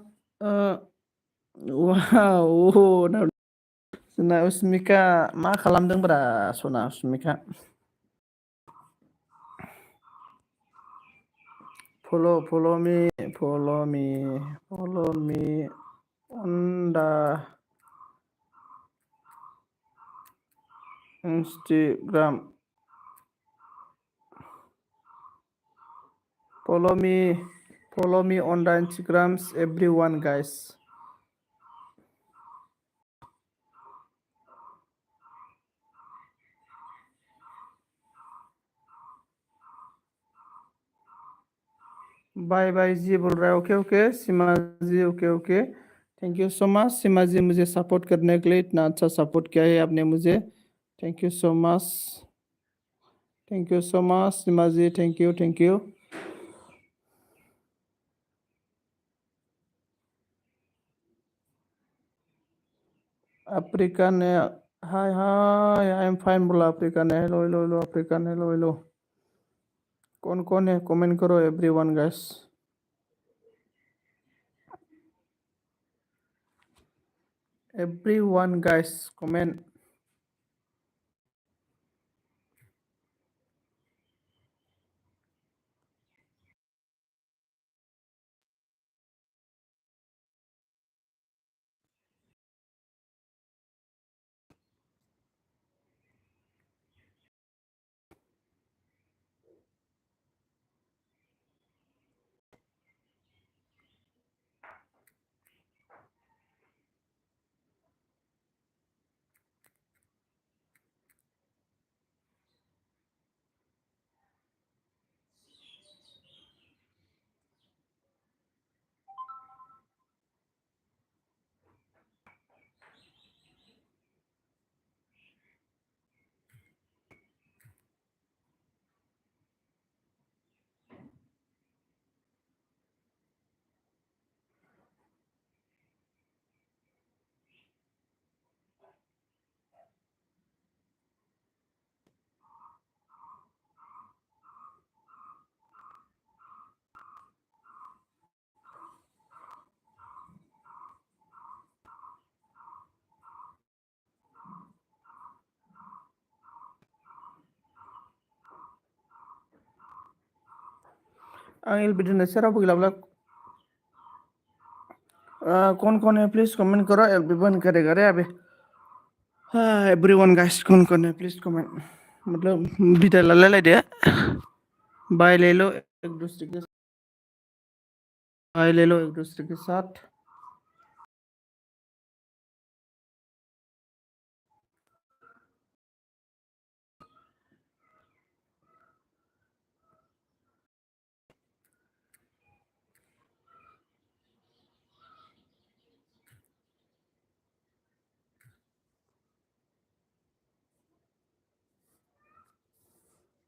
Wow, nah, Sona Usmika मा खालामदोंब्रा Sona Usmika? Follow me, follow me, follow me on the Instagram. Follow me on the Instagrams, everyone, guys. बाय बाय जी बोल रहा है। Okay okay Seema ji, okay okay, thank you so much Seema ji, मुझे सपोर्ट करने के लिए। इतना अच्छा सपोर्ट किया है आपने मुझे, thank you so much, thank you so much Seema ji, thank you thank you. Africa ने hi hi, I am fine बोला अफ्रीका ने। हेलो हेलो हेलो अफ्रीका ने, हेलो हेलो। कौन कौन है कमेंट करो everyone guys. Everyone guys comment. आंगिल बिदिनो सेराव गैलाब्ला कौन कौन है प्लीज कमेंट करो एवरीवन करेगा रे अभी। हाँ एवरीवन गाइस, कौन कौन है प्लीज कमेंट, मतलब विदा लालाय दे। बाय ले लो एक दूसरे के, बाय ले लो एक दूसरे के साथ।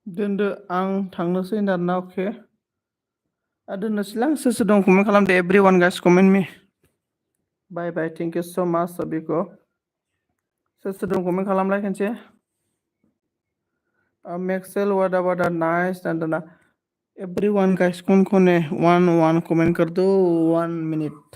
दोनदो आं थांनोसै दाना, अके दोननोसैलां। सोर सोर दं कमेन्ट खालामदो everyone guys, comment me. Bye bye, thank you so much सभी को। सोर सोर दं कमेन्ट खालामलाय खनसे। मैक्सेल व्हाट अबाउट द नाइस दाना एवरीवन गाइस, कौन कौन है वन वन कमेंट कर दो, 1 मिनट।